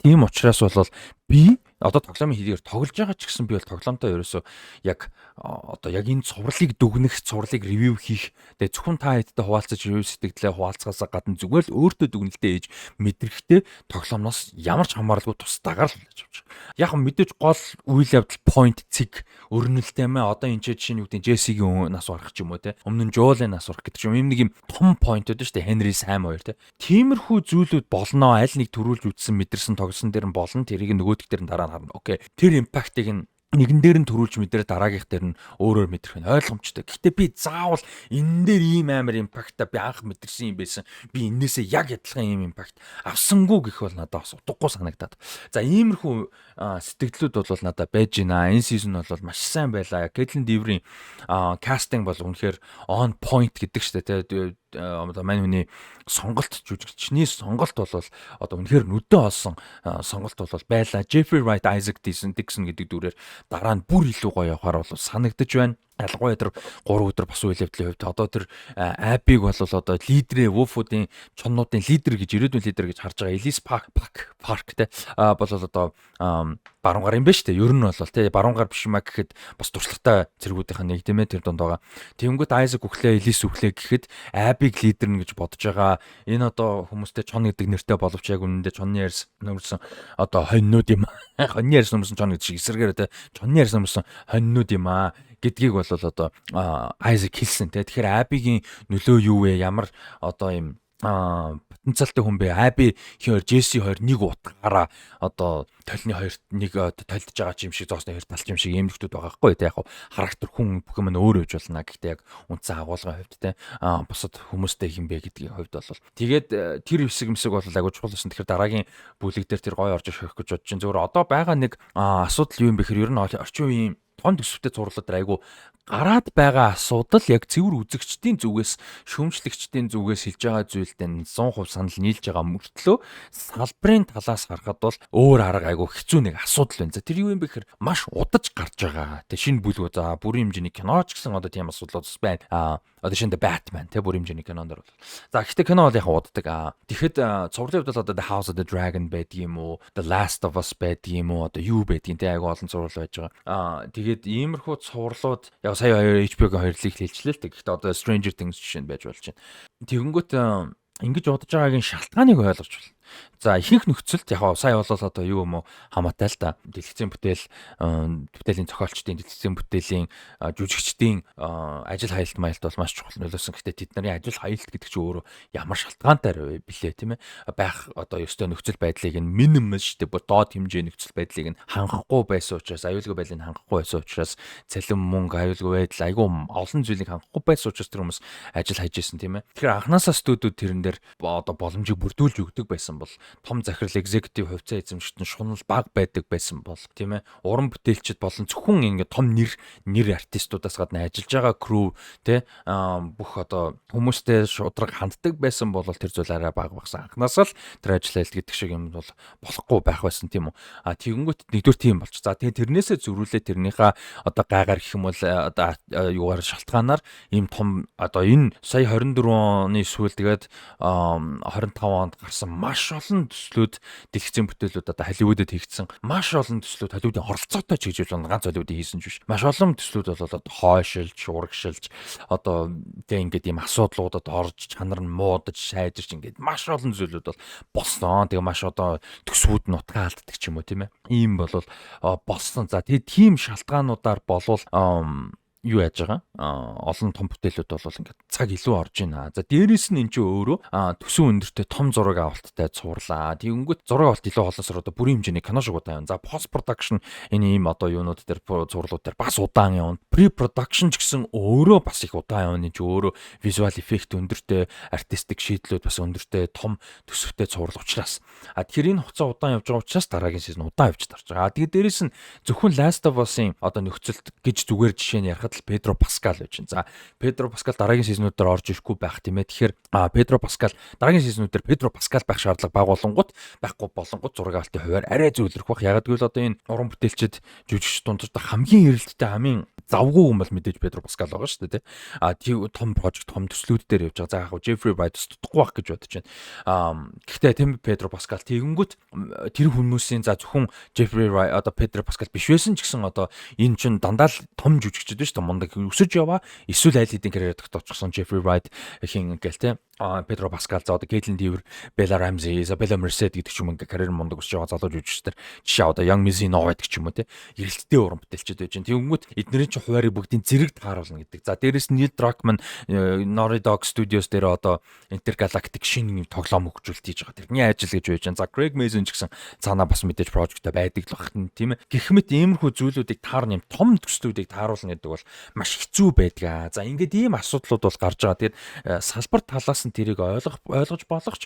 Тийм учраас бол би одоо тоглоомын хэлээр тоглож байгаа ч гэсэн би бол тоглоомтой ерөөсөө яг одоо яг энэ цувралыг дүгнэх, цувралыг ревю хийх, тэгээ зөвхөн та хэдтэй хуваалцаж ревю сэтгэлдээ хуваалцахаас гадна зүгээр л өөртөө дүгнэлтээ ээж мэдрэгтэй тоглоомноос ямар ч хамааралгүй тусдаагаар л хийж авч. Яг мэдээж гол үйл явдал point цэг өрнөлтэй мэ одоо энэ жишээ нь юу гэдэг Джессигийн нас барах ч юм уу те. Өмнө нь Жоолын нас барах гэдэг ч юм нэг юм том point үү шүү дээ. Henry Sam хоёр те. Тиймэрхүү зүйлүүд болно. Аль нэг төрүүлж үтсэн мэдэрсэн тогсон дээр нь болно. Тэрийг нөгөөдг дээр нь дараа нь харна. Окей. Тэр импактыг нь нэгэн дээр нь төрүүлж мэдрээ дараагийнх дээр нь өөрөөр мэдрэх нь ойлгомжтой. Гэхдээ би заавал энэ дээр ийм амар импактаа би анх мэдэрсэн юм байсан. Би энээсээ яг адилхан ийм импакт авсангүй гэх бол надад бас утгагүй санагдаад. За иймэрхүү сэтгэлдлүүд бол надад байж байна. Энэ сизон бол маш сайн байлаа. Caitlin Dever-ийн кастинг бол үнэхээр on point гэдэг ч тийм одоо мань хүний жүжигчний сонголт бол одоо үнэхээр нүдэн олсон сонголт бол байлаа. Jeffrey Wright Isaac Dixon гэдэг дүрээр дараа нь бүр илүү гоё явахаар бол санагдаж байна. ялангуяа тэр 3 өдөр бас үйл явдлын хувьд одоо тэр Абиг бол одоо лидерээ Wolf-уудын чоннуудын лидер гэж ирээдүйн лидер гэж харж байгаа Elise Park те бол одоо баруун гар юм байна шүү дээ. Ер нь бол те баруун гар биш юм а гэхэд бас туршлагатай зэргүүдийнх нь нэг тийм ээ тэр донд байгаа. Тэнгүүд Isaac өглөө Elise өглөө гэхэд Abig лидер нь гэж бодож байгаа. Энэ одоо хүмүүстэй чон гэдэг нэртэй боловч яг үнэндээ чонны ярьс нөмөрсөн одоо хоньнууд юм. Хоньны ярьс нөмөрсөн чон гэдэг шиг эсэргээр те чонны ярьс нөмөрсөн хоньнууд юм аа гэдгийг бол одоо Isaac хэлсэн те. Тэгэхээр Abигийн нөлөө юу вэ? Ямар одоо юм потенциалтай хүн бэ? Аби хоёр Джесси хоёр нэг утгаараа одоо толны хоёрт нэг толдож байгаа юм шиг зоосны хоёр талч юм шиг эмэгтэйд байгаа хгүй те. Яг характер хүн бүх юм нь өөр байж болно. Гэхдээ яг үндсэн агуулгын хувьд те бусад хүмүүстэй юм бэ гэдгийн хувьд бол тэгээд тэр хэсэг бол агуу чухал байсан. Тэгэхээр дараагийн бүлэг дээр тэр гоё орж ирэх гэж бодож чинь зөвөр одоо байгаа нэг асуудал юу юм бэ гэхээр ер нь орчин үеийн тон төсөвтэй зурлууд айгу гараад байгаа асуудал яг цэвэр үзэгчдийн зүгээс шүүмжлэгчдийн зүгээс хэлж байгаа зүйлдээ 100% санал нийлж байгаа мөртлөө салбарын талаас харахад бол өөр арга айгу хэцүү нэг асуудал байна. За тэр юу юм бэ гэхээр маш удаж гарч байгаа. Тэ шинэ бүлгөө за бүрийн хэмжээний кино ч гэсэн одоо тийм асуудлууд байна. Одоо шинэ Batman тэ бүрийн хэмжээний кинонд бол. За гэхдээ кино бол яг уддаг. Тэгэхэд цувралын хувьд бол одоо The House of the Dragon байдаг юм уу? The Last of Us байдаг юм уу? Одоо юу байдгийг тэ айгу олон цуврал байж байгаа. Тэгээд иймэрхүү цувралууд сая HBO-гийн хоёрлыг хэлжлээ л дээ. Гэхдээ одоо Stranger Things жишээ нь байж болж байна. Тэгэнгүүт ингэж удаж байгаагийн шалтгааныг ойлгож байна. За ихэнх нөхцөлд яг сая бол одоо юу юм уу хамаатай л да. Дэлгэцийн бүтээлийн зохиолчдын дэлгэцийн бүтээлийн жүжигчдийн ажил хаялт маялт бол маш чухал нөлөөсөн. Гэхдээ тэд нарын ажил хаялт гэдэг чинь өөрөө ямар шалтгаантай билээ тийм ээ. Байх одоо ёстой нөхцөл байдлыг нь минимум шүү дээ. Доод хэмжээ нөхцөл байдлыг нь хангахгүй байсан учраас аюулгүй байдлыг хангахгүй байсан учраас цалин мөнгө аюулгүй байдал айгүй олон зүйлийг хангахгүй байсан учраас тэр хүмүүс ажил хайж исэн тийм ээ. Тэгэхээр анханасаа студиуд тэрэн дээр одоо боломжийг бүрдүүлж өгдөг байсан бол том захирал executive хувьцаа эзэмшигчдэн шунал баг байдаг байсан бол тийм ээ уран бүтээлчд болон зөвхөн ингээд том нэр артистуудаас гадна ажиллаж байгаа crew тий бүх одоо хүмүүстэй шудраг ханддаг байсан бол тэр зүйл арай бага багсан. Анхнаасаа л тэр ажил хаялт гэдэг шиг юм бол болохгүй байх байсан тийм үү. Тэгэнгүүт нэгдүгээр тийм болж. За тэгээ тэрнээсээ зөрүүлээ тэрнийхээ одоо гайгаар гэх юм бол одоо юугаар шалтгаанаар ийм том одоо энэ сая 24 оны сүүл тэгээд 25 онд гарсан маш олон төслүүд дэлгэцийн бүтээлүүд одоо Холливуудад хийгдсэн маш олон төслүүд Холливуудын оролцоотой ч гэж болно ганц Холливуудын хийсэн ч биш. Маш олон төслүүд бол одоо хойшилж, урагшилж одоо тэг ингээд ийм асуудлуудад орж чанар нь муудаж, сайжирч ингээд маш олон зүйлүүд бол болсон. Тэгээ маш одоо төсвүүд нь утгаа алддаг ч юм уу тийм ээ. Ийм бол болсон. За тийм шалтгаануудаар болвол юу яаж байгаа? Олон том бүтээлүүд бол ингээд цаг илүү орж байна. За дээрэс нь энэ ч өөрөө төсөв өндөртэй том зураг авалттай цуурлаа. Тэгэнгүүт зураг авалт илүү холоосор одоо бүрийн хэмжээний кино шиг удаан. За post production энэ ийм одоо юунууд дээр зурлууд дээр бас удаан явна. Pre production ч гэсэн өөрөө бас их удаан явна. Чи өөрөө visual effect өндөртэй, artistic шийдлүүд бас өндөртэй, том төсөвтэй цуврал учраас. Тэгэхээр энэ хугацаа удаан явж байгаа учраас дараагийн сизон удаан явж тарж байгаа. Тэгээд дээрэс нь зөвхөн Last of Us-ийн одоо нөхцөлд гэж зүгээр жишээ нь ярихад Педро Паскал байж байна. За Педро Паскал дараагийн сизнүүд дээр орж ирэхгүй байх тийм ээ. Тэгэхээр Педро Паскал дараагийн сизнүүд дээр Педро Паскал байх шаардлага баг байхгүй болонгууд зураг авалтын хувьар арай зөвлөрөх бах. Яг гэвэл одоо энэ уран бүтээлчд жүжигч дундад хамгийн эрэлттэй хамгийн завгүй хүн бол мэдээж Педро Паскал байгаа шүү дээ тий. Том прожект том төслүүд дээр явж байгаа. За яг Jeffrey Wright дутхгүй байх гэж бодож байна. Гэхдээ тийм Педро Паскал тэгэнгүүт тэр хүмүүсийн за зөвхөн Jeffrey Wright одоо Педро Паскал биш байсан ч гэсэн одоо энэ чинь дандаа л том жүжигчд биш та мундаг өсөж яваа эсвэл айл хэдийн карьерад тогточихсон Jeffrey Wright хин гэл те Педро Паскал за одоо Caitlin Dever, Bella Ramsey, Isabella Merced гэдэг ч юм ингээ карьер мундаг өсөж байгаа залуу жүжигчдэр жишээ одоо Young Mizzino гэдэг ч юм уу те эрэлттэй уран бүтээлчд байж байна. Тэгэнгүүт эднэрийн ч хуваарийг бүгдийн зэрэг тааруулна гэдэг. За дээрэс нь Neil Druckmann Naughty Dog Studios дээр одоо Intergalactic шинэ тоглоом хөгжүүлэлт хийж байгаа. Тэрний ажил гэж байж байна. За Craig Mazin ч гэсэн цаанаа бас мэдээж project-тай байдаг л бахна тийм ээ. Гэх мэт иймэрхүү зүйлүүдийг таарна юм том төслүүдийг тааруулна гэдэг бол маш хэцүү байдаг. За ингээд ийм асуудлууд бол гарч байгаа. Тэгэхээр салбар талаас нь тэрийг ойлгож болгоч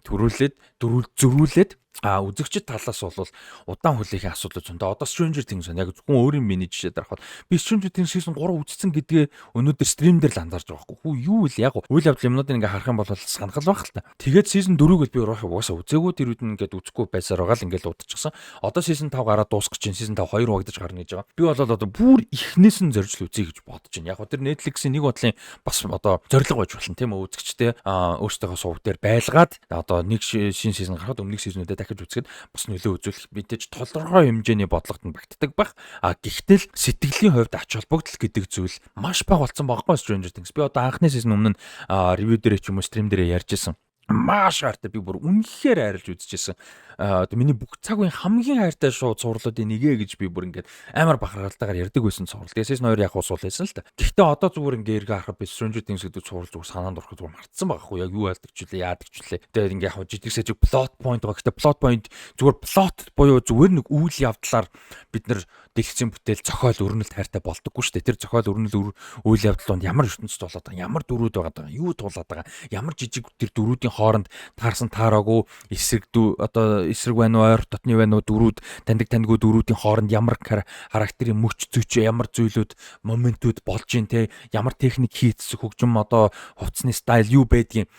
зөрүүлээд үзэгчд талаас бол удаан хүлээхийн асуудал зөндөө. Одоо Stranger Things яг зөвхөн өөрийн миний жишээ дарахад би Stranger Things season 3 үзсэн гэдгээ өнөөдөр стрим дээр л анзаарч байгаа байхгүй. Хүү юу вэ? Яг үйл явдал юмнуудыг ингээ харах юм бол санахал байх л та. Тэгээд season 4-г би угаасаа үзээгүй тэр үед ингээд үзэхгүй байсаар байгаа л ингээд удчихсан. Одоо season 5 гараад дуусгаж чинь season 5 2 хуваагдаж гарна гэж байгаа. Би бол одоо бүр ихнээс нь зорж л үзье гэж бодож байна. Яг тэр Netflix-ийн нэг бодлын бас одоо зорилго байж болно тийм үү? Үзэгчтэй өөрсдөө сувг дээр байлгаад одоо нэг шинэ season гарахад өмнөх season-үүдээ дахиж үзэхэд бас нөлөө үзүүлэх мэдээж толгойн хэмжээний бодлогот нь багтдаг байх. Гэхдээ сэтгэлийн хувьд ач холбогдол гэдэг зүйл маш бага болсон байхгүй Stranger Things. Би одоо анхны season өмнө ревю дээр ч юм уу стрим дээр ярьжсэн. Маш хайртай би бүр үнэхээр хайрлж үзчихсэн. Одоо миний бүх цаг үеийн хамгийн хайртай шоу цувралуудын нэгэ гэж би бүр ингээд амар бахархалтайгаар ярьдаг байсан цуврал. Тэсээс ноёр яг уусуул байсан л та. Гэхдээ одоо зүгээр ингээд эргээ харахад би Stranger Things гэдэг цуврал зүгээр санаанд ороход зүгээр мартсан байхгүй яг юу яадаг ч үлээ яадаг ч үлээ. Тэгээд ингээд яг жижиг сэжиг plot point байгаа. Гэхдээ plot point зүгээр plot буюу зүгээр нэг үйл явдлаар бид нар дэлгэцэн бүтээл зохиол өрнөлт хайртай болдоггүй шүү дээ. Тэр зохиол өрнөл үйл явдлууд ямар ертөнцид болоод байгаа, ямар дөрүүд байгаа, юу туулаад байгаа, ямар жижиг тэр дөрүүдийн хооронд таарсан таараагүй эсрэг одоо эсрэг байна уу, ойр дотны байна уу, дөрүүд таньдгүй дөрүүдийн хооронд ямар характерын мөч зүйч, ямар зүйлүүд, моментууд болж ийн те, ямар техник хийцэх хөгжим одоо хувцсны стайл юу байдгийг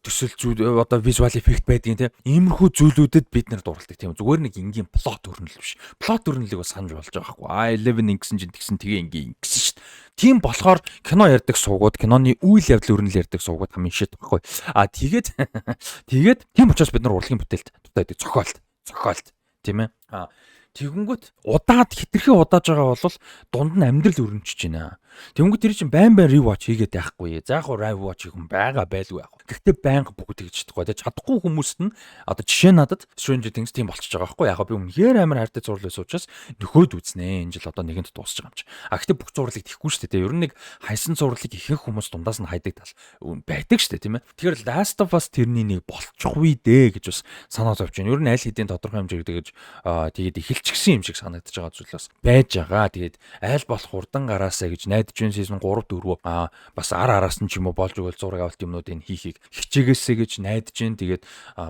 төсөл зүйл одоо visual effect байдгийг те. Иймэрхүү зүйлүүдэд бид нар дуралдаг тийм. Зүгээр нэг энгийн плот өрнөл биш. Плот өрнөлийг бас санаж болж байгаа байхгүй. I live in гэсэн чинь тэгсэн тэгээ ингийн гэсэн шүү дээ. Тийм болохоор кино ярьдаг суугууд, киноны үйл явдал өрнөл ярьдаг суугууд хамгийн шийд байхгүй. Тэгээд тийм учраас бид нар урлагийн бүтээлд дутаад зохиолт тийм ээ. Тэгэнгүүт хитрхи удааж байгаа бол дунд нь амьдрал өрнөж байна. Тэгэнгүүт тэр чинь байн rewatch хийгээд байхгүй. За яг rewatch хийх юм байгаа байлгүй яг. Гэхдээ байнга бүгд тэгж чадахгүй. Тэгээд чадахгүй хүмүүст нь одоо жишээ надад Stranger Things тийм болчихж байгаа байхгүй. Яг би үнэхээр амар хайртай зурлал байсан учраас нөхөд үзнэ. Энэ жил одоо нэгэнд дуусч байгаа юм чи. Гэхдээ бүх зурлыг тэхгүй шүү дээ. Ер нь нэг хайсан зурлыг ихэнх хүмүүс дундаас нь хайдаг тал байдаг шүү дээ тийм ээ. Тэгэхээр Last of Us тэрний нэг болчихгүй дээ гэж бас санаа зовж байна. Ер нь аль хэдийн тодорхой хэмжээгээр тэгэж тэгээд эхэлчихсэн юм шиг санагдаж байгаа зүйлээс байж байгаа. Тэгээд аль болох хурдан гараасаа гэж найдаж байна. Season 3 4 бас араас нь ч юм уу болж өгөл зураг авалт юмнуудыг хийхийг хичээгээсэй гэж найдаж байна. Тэгээд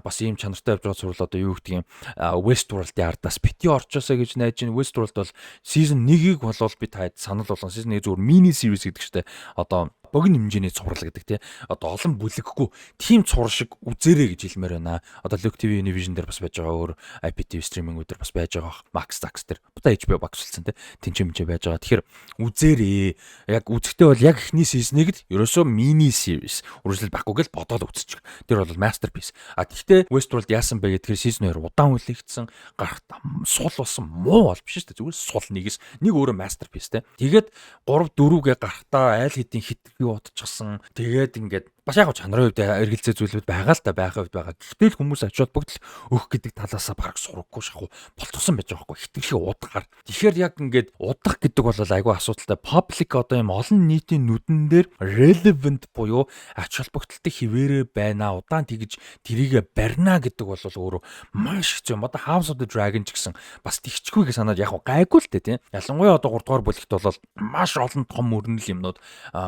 бас ийм чанартай явж байгаа сурал одоо юу гэдэг юм Westworld-ийн ардаас бити орчоосаа гэж найдаж байна. Westworld бол season 1-ийг болов би таад санал болгон season 1 зүгээр mini series гэдэг чтэй одоо богино хэмжээний цуврал гэдэг тий. Одоо олон бүлэггүй тийм цуврал шиг үзээрэй гэж хэлмээр байна. Одоо Look TV Univision дээр бас байж байгаа өөр IPTV стриминг дээр бас байж байгаа. Max Tax дээр одоо HBO Max болсон тий. Тэнцэмжээ байж байгаа. Тэгэхээр үзээрэй. Яг үзэхдээ бол яг эхний season-ыг ерөөсөө mini series үргэлжлэл баггүйгээл бодоод үзчих. Тэр бол masterpiece. Гэхдээ Westworld яасан бэ гэхээр season 2 удаан хүлээгдсэн гарахт сул болсон муу бол биш шүү дээ. Зүгээр сул нэг өөрөө masterpiece тий. Тэгээд 3 4-гээ гарахтаа айл хэдийн хит удчихсан. Тэгээд ингээд бас яг чанарын хувьд эргэлзээ зүйлүүд байгаа л та байхын хувьд байгаа. Гэтэл хүмүүс ач холбогдол өгөх гэдэг талаасаа бараг сурахгүй шахуу болтгосон байж байгаа байхгүй. Хитрхи удахаар. Тэгэхээр яг ингээд удах гэдэг бол айгүй асуудалтай. Public одоо юм олон нийтийн нүдэн дээр relevant буюу ач холбогдолтой хിവэрэ байна. Удаан тэгж тэрийгэ барина гэдэг бол өөрөө маш хэцүү юм. Одоо House of the Dragon ч гэсэн бас тэгчгүй гэж санаад яг гайгүй л дээ тийм. Ялангуяа одоо 3 дугаар бүлэгт бол маш олон том өрнөл юмнууд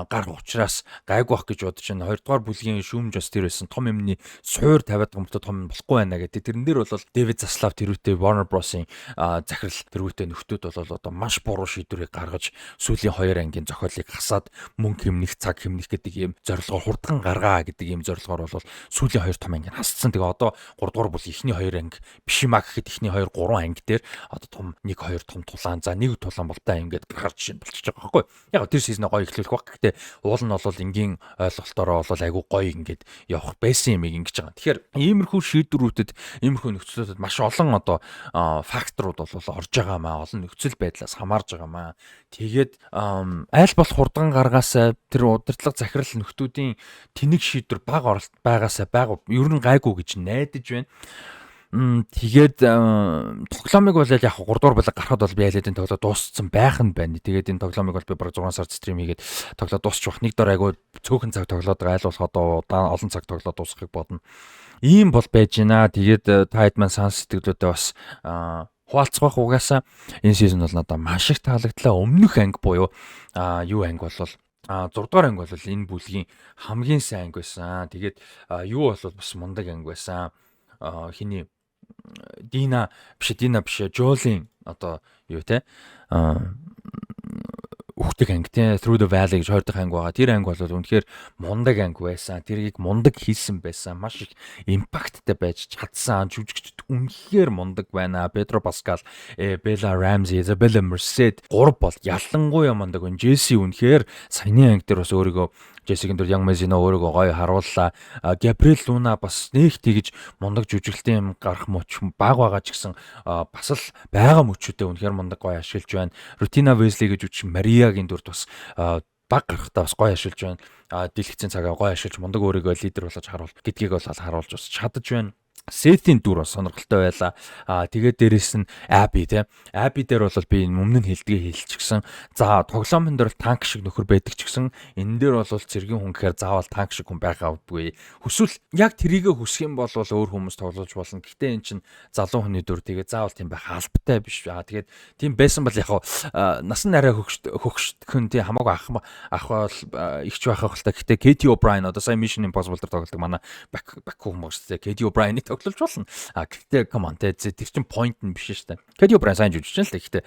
гарах учраас гайгүй бах гэж бодож байна. 2 дугаар бүлгийн шүүмж бас тэр байсан том юмны суур тавиад гомдод том юм болохгүй байна гэдэг. Тэрэн дээр бол Дэвид Заслав тэрүүтэй Warner Bros-ийн захирал тэрүүтэй нөхдүүд бол одоо маш буруу шийдвэрийг гаргаж сүүлийн 2 ангийн зохиолыг хасаад мөнгө хэмнэх, цаг хэмнэх гэдэг ийм зорилгоор хурдхан гаргаа гэдэг ийм зорилгоор бол сүүлийн 2 том ангийг хасцсан. Тэгээ одоо 3 дугаар бүл эхний 2 анги биш юмаа гэхэд эхний 2 3 анги дээр одоо том 1 2 том тулаан за 1 тулаан болтой анги гэдэг гаргаж жишээ болчихж байгаа байхгүй. Яг тэр сизнэ гоё эхлүүлэх баг. Гэхдээ уул нь бол энгийн ойлголтоороо бол айгүй гоё ингээд явах байсан юм ингэж байгаа. Тэгэхээр иймэрхүү шийдвэрүүдэд иймэрхүү нөхцлүүдэд маш олон одоо факторууд бол орж байгаа маа. Олон нөхцөл байдлаас хамаарж байгаа маа. Тэгээд аль болох хурдан гаргаасаа тэр удирдлага захирал нөхдүүдийн тэнэг шийдвэр бага оролт байгаасаа ер нь гайгүй гэж найдаж байна. Тэгээд тоглоомыг бол яг 3 дугаар бүлэг гарахад бол би ялээд энэ тоглоо дууссан байх нь байна. Тэгээд энэ тоглоомыг бол би бараг 6 сар стрим хийгээд тоглоо дуусчих. Нэг дор айгу цөөхөн цаг тоглоод байгаа. Айл болох одоо олон цаг тоглоод дуусгахыг бодно. Ийм бол байж байна. Тэгээд Tideman сан сэтгэлдүүдээ бас хуваалцах угаасаа энэ сизон бол надад маш их таалагдлаа. Өмнөх анги буюу юу анги бол 6 дугаар анги бол энэ бүлгийн хамгийн сайн анги байсан. Тэгээд юу бол бас мундаг анги байсан. Хиний Дина биш Жолийн одоо юу те үхдэг анги те Through the Valley гэж хоёр дахь анги байгаа. Тэр анги бол үнэхээр мундаг анги байсан. Тэрийг мундаг хийсэн байсан. Маш их импакттай байж чадсан. Жүжигчд үнэхээр мундаг байна. Педро Паскал, Bella Ramsey, Isabella Merced гурав бол ялангуяа мундаг байна. Джесси үнэхээр саяны анги дээр бас өөрийгөө Джессигийн дөр Young Messina өөрийгөө гоё харууллаа. Габриэл Луна бас нэг тэгж мундаг жүжиглэлтийн юм гарах мөч баг байгаа ч гэсэн бас л байгаа мөчүүдээ үнэхээр мундаг гоё ашиглаж байна. Рутина Весли гэж үуч Мариагийн дүрд бас баг гарахтаа бас гоё ашиглаж байна. Дэлгэцийн цагаа гоё ашиглаж мундаг өөрийгөө лидер болгож харуул гэдгийг бол харуулж бас чадаж байна. Сетийн дүр бас сонирхолтой байлаа. Тэгээд дээрэс нь Аби те. Аби дээр бол би өмнө нь хэлдгээ хэлчихсэн. За тоглоомын дээр танк шиг нөхөр байдаг ч гэсэн энэ дээр бол цэргийн хүн гэхээр заавал танк шиг хүн байгаа удгүй. Хүсвэл яг тэрийгэ хүсэх юм бол өөр хүмүүс тоглож болно. Гэхдээ эн чинь залуу хүний дүр тэгээд заавал тийм байх албатай биш. Тэгээд тийм байсан бол яг насан арай хөгшдөхөн тийм хамаагүй ах бол ихч байх хөлтэй. Гэхдээ Katie O'Brien одоо сая Mission Impossible дээр тоглодог манай Baku хүмүүс те. Katie O'Brien тоглож болно. Гэхдээ come on тэр чинь point нь биш шүү дээ. Katie O'Brien сайн жүжигч л гэхдээ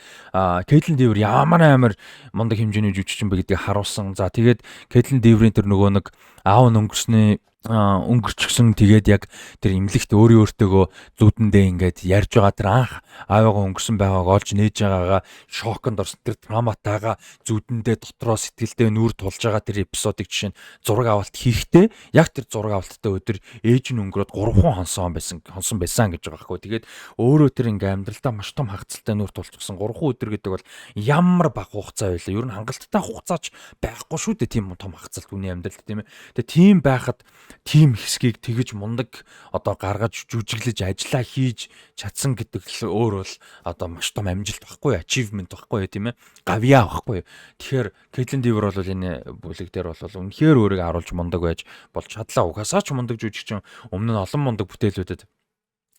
Caitlin Dever ямар амар мундаг хэмжээний жүжигч юм бэ гэдгийг харуулсан. За тэгээд Caitlin Dever-ийн тэр нөгөө нэг аав нь өнгөрчихсөн тэгээд яг тэр имлэгт өөртөөгөө зүудэндээ ингээд ярьж байгаа тэр анх аавыгаа өнгөрсөн байгааг олж нээж байгаагаа шоконд орсон тэр драматаага зүудэндээ дотроо сэтгэлдээ нүүр тулж байгаа тэр эпизодыг жишээ нь зураг авалт хийхдээ яг тэр зураг авалттай өдөр ээж нь өнгөрөөд 3 хонсон байсан гэж байгаа хгүй. Тэгээд өөрөө тэр ингээд амьдралдаа маш том хагацтай нүүр тулчихсан 3 өдөр гэдэг бол ямар бага хугацаа байлаа. Ер нь хангалттай хугацаач байхгүй шүү дээ тийм том хагацалт үний амьдралд тийм ээ. Тэгээд тийм байхад тим хэсгийг тэгж мундаг одоо гаргаж жүжиглэж ажиллаа хийж чадсан гэдэг л өөр бол одоо маш том амжилт байхгүй achievement байхгүй тийм ээ гавьяа байхгүй. Тэгэхээр Caitlin Dever бол энэ бүлэг дээр бол үнэхээр өөрийгөө харуулж мундаг байж болж чадлаа. Угаасаа ч мундаг жүжигчин өмнө нь олон мундаг бүтээлүүдэд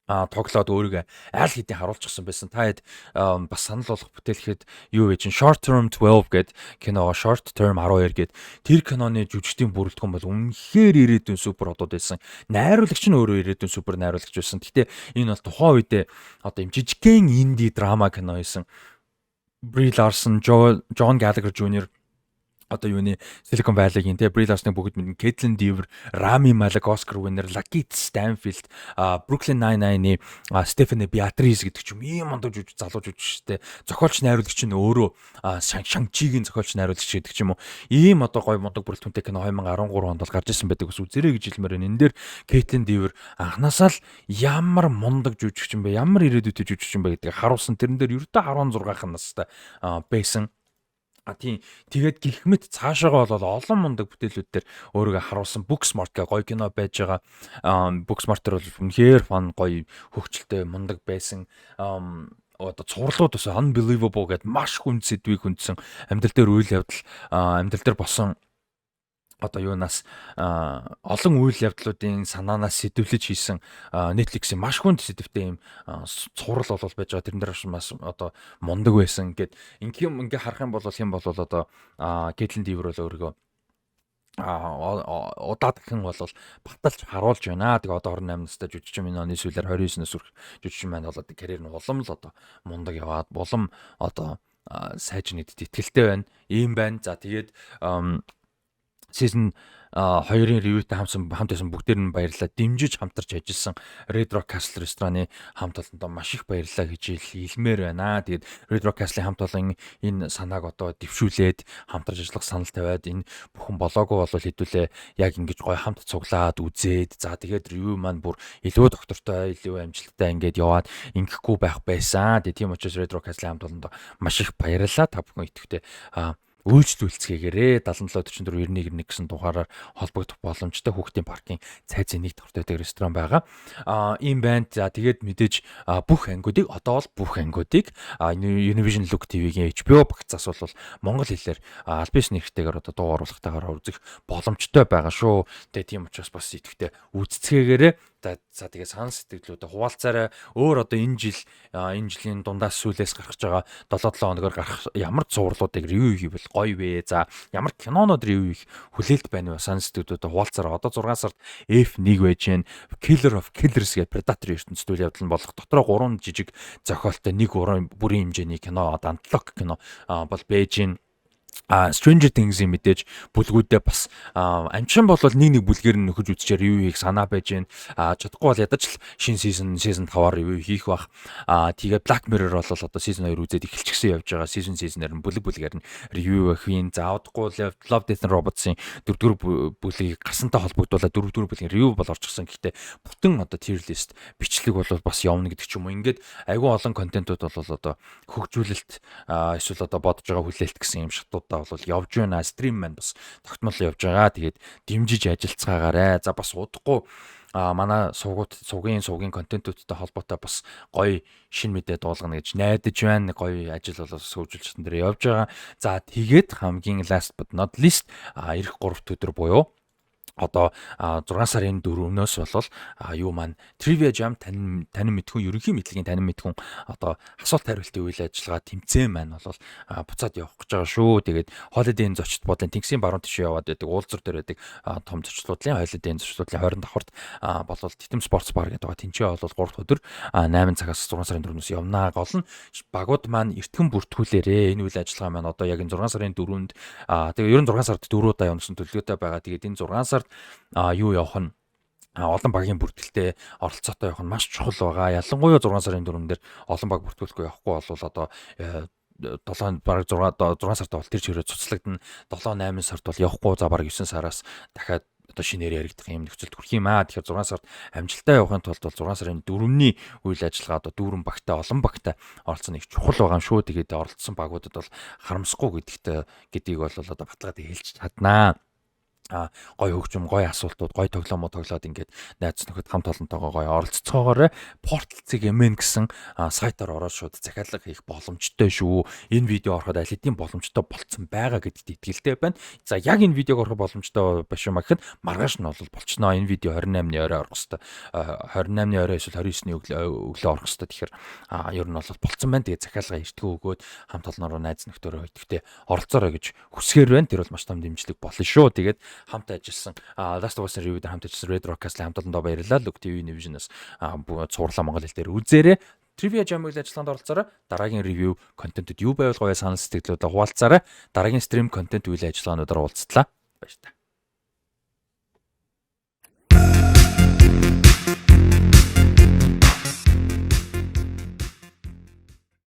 тоглоод өөрийгөө аль хэдийн харуулчихсан байсан. Та хэд бас санал болгох бүтээлхэд юу вэ чинь Short Term 12 гэд киногоо Short Term 12 гэд тэр киноны жүжигчдийн бүрэлдэхүүн бол үнэхээр ирээдүйн супер одод байсан. Найруулагч нь өөрөө ирээдүйн супер найруулагч байсан. Гэтэ энэ бол тухайн үедээ одоо юм жижигхэн инди драма кино хийсэн. Brie Larson, John Gallagher Jr. одоо юуны Silicon Valley-гийн те Brie Larson-ы бүгд мэднэ. Caitlin Dever, Rami Malek Oscar winner, Lakeith Stanfield, Brooklyn Nine-Nine-ы Stephanie Beatriz гэдэг ч юм ийм мундаг залуу жүжигчтэй. Зохиолч найруулагч нь өөрөө Shang-Chi-гийн зохиолч найруулагч гэдэг ч юм уу. Ийм одоо гоё мундаг бүрэлдэхүүнтэй кино 2013 онд бол гарч ирсэн байдаг ус үзэрэй гэж хэлмээр байна. Энэ дээр Caitlin Dever анханасаа л ямар мундаг жүжигч юм бэ? Ямар ирээдүйтэй жүжигч юм бэ гэдгийг харуулсан. Тэрэн дээр ердөө 16 настай байсан. Тийм тэгээд гих мэт цаашаага бол олон мундаг бүтээлүүд дээр өөрийгөө харуулсан. Booksmart гэх гоё кино байж байгаа. Booksmart дээр бол үнэхээр фан гоё хөгжилтэй мундаг байсан. Одоо цувралууд бас unbelievable гэд маш хүнд сэдвийг хүндсэн амьдрал дээр үйл явдал амьдрал дээр болсон одоо юунаас олон үйл явдлуудын санаанаас сэдвлэж хийсэн Netflix-ийн маш хүнд сэдвтэй юм цуврал бол байж байгаа. Тэрэн дээр маш одоо мундаг байсан гэд ингээ харах юм бол одоо Caitlin Dever бол өөрийгөө удаа дахин бол баталж харуулж байна. Тэгээ одоо 28 настай жүжигчин минь оны сүүлээр 29-наас хүрэх жүжигчин маань бол одоо карьер нь улам л одоо мундаг яваад улам одоо сайжны итгэлтэй байна. Ийм байна. За тэгээд season 2-ын ревьютэй хамт байсан бүгдээр нь баярлалаа. Дэмжиж хамтарч ажилласан Red Rock Castle рестораны хамт олондоо маш их баярлалаа гэж хэлмээр байна. Тэгээд Red Rock Castle-ийн хамт олон энэ санааг одоо дэвшүүлээд хамтарч ажиллах санал тавиад энэ бүхэн болоогүй бол хэдүүлээ яг ингэж гоё хамт цуглаад үзээд за тэгээд ревью маань бүр илүү доктортой илүү амжилттай ингээд яваад ингэхгүй байх байсан. Тэгээд тийм учраас Red Rock Castle-ийн хамт олондоо маш их баярлалаа. Та бүхэн идэвхтэй үйлчлүүлцгээгээрээ 774491 гэсэн дугаараар холбогдох боломжтой хүүхдийн паркын цайзын нэг давтар байдаг ресторан байгаа. Ийм байна. За тэгээд мэдээж бүх ангиудыг одоо бол бүх ангиудыг Univision Look TV-гийн HBO багцаас бол монгол хэлээр аль биш нэртэйгээр одоо дуу оруулахтайгаар үзэх боломжтой байгаа шүү. Тэгээд тийм учраас бас идэвхтэй үзцгээгээрээ За тэгээ санал сэтгэлдээ хуваалцаарай. Өөр одоо энэ жилийн дундаас сүүлээс гарч байгаа 7-7 хоногор гарах ямар зурлуудыг ревю хийвэл гоё вэ? За ямар кинонууд ревю хийх хүлээлт байна вэ? Санал сэтгэлдээ хуваалцаарай. Одоо 6 сард F1 байж гэн Killer of Killers гэх Predator ертөнцийн үйл явдал нь болох дотроо 3 жижиг зохиолтой нэг бүрийн хэмжээний кино одоо антологи кино бол байж гэн. Stranger Things-ийн мэдээж бүлгүүдээ бас амчин болвол нэг бүлгээр нь нөхөж үзчихээр ревю хийх санаа байж гэн. Чадахгүй бол ядаж л шинэ season 5-аар ревю хийх бах. Тэгээ Black Mirror бол одоо season 2 үзээд эхэлчихсэн явж байгаа. Season-аар нь бүлгээр нь ревю хийн. Заавдахгүй Love Death and Robots-ийн 4-р бүлгийг гарсантай холбогдуулаад 4-р бүлгийн ревю бол орчихсон. Гэхдээ бүтэн одоо tier list бичлэг бол бас явна гэдэг ч юм уу. Ингээд айгүй олон контентууд бол одоо хөгжүүлэлт эсвэл одоо бодож байгаа хүлээлт гэсэн юм шатуудаа бол явж байна. Стрим маань бас тогтмол явж байгаа. Тэгээд дэмжиж ажиллацгаагаарай. За бас удахгүй манай сувгийн контентуудтай холбоотой бас гоё шин мэдээ дуулгана гэж найдаж байна. Гоё ажил бол хөгжүүлэлтэн дээр явж байгаа. За тэгээд хамгийн last but not least эх 3 өдөр буюу одоо 6 сарын 4-өөс болвол юу маань Trivia Jam танин мэдхүн ерөнхий мэдлэгийн танин мэдхүн одоо асуулт хариултын үйл ажиллагаа тэмцээн маань бол буцаад явах гэж байгаа шүү. Тэгээд Holiday-ийн зочд буудлын Тэнгисийн баруун тишээ яваад байдаг уулзуур дээр байдаг том зочлуудлын Holiday-ийн зочлуудлын 25-т болвол Титэм спортс бар гэдэг байгаа. Тэнцээ бол 3 өдөр 8 цагаас 6 сарын 4-өөс явнаа. Гол нь багууд маань эртхэн бүртгүүлээрээ энэ үйл ажиллагаа маань одоо яг энэ 6 сарын 4-нд тэгээд ер нь 6 сард 4 удаа явуулсан төлөвлөгөөтэй байгаа. Тэгээд энэ 6 сард юу явах нь олон багийн бүртгэлтэй оролцоотой явах нь маш чухал байгаа. Ялангуяа 6 сарын 4-н дээр олон баг бүртгүүлэхгүй явахгүй бол одоо 7 бараг 6 сард бол тэр чигээр цуцлагдана. 7-8 сард бол явахгүй. За бараг 9 сараас дахиад одоо шинээр яригдах юм нөхцөлд хүрэх юм аа. Тэгэхээр 6 сард амжилттай явахын тулд бол 6 сарын 4-ний үйл ажиллагаа одоо дүүрэн багтай олон багтай оролцсон их чухал байгаа юм шүү. Тэгээд оролцсон багуудад бол харамсахгүй гэдгийг бол одоо баталгаад хэлж чаднаа. Гой хөгжим, гой асуултууд, гой тоглоомууд тоглоод ингээд найз нөхөд хамт олонтойгоо гой оролцоогоорой. Portal.mn гэсэн сайтаар ороод шууд захиалга хийх боломжтой шүү. Энэ видео ороход аль хэдийн боломжтой болцсон байгаа гэдэгт итгэлтэй байна. За яг энэ видеог орох боломжтой башим гэхэд маргааш нь бол болчихноо. Энэ видео 28-ны орой орох хэвээр. 28-ны орой эсвэл 29-ний өглөө орох хэвээр. Тэгэхээр ер нь бол болцсон байна. Тэгээд захиалга эртгөө өгөөд хамт олонороо найз нөхдөөрөө идэвхтэй оролцоорой гэж хүсгээр байна. Тэр бол маш том дэмжлэг болно шүү. Тэгээд хамт ажилласан Last of Us review дээр хамт ажилласан Red Rock-аас хамт олондоо баярлалаа. Look TV Vision-аас цуурлаа Монгол хэл дээр үзээрэй. Trivia Jam үйл ажиллагаанд оролцоорой. Дараагийн review контентууд юу байвал гоё санал сэтгэлдээ хуваалцаарай. Дараагийн stream контент үйл ажиллагаануудаар уулзтлаа. Баярлалаа.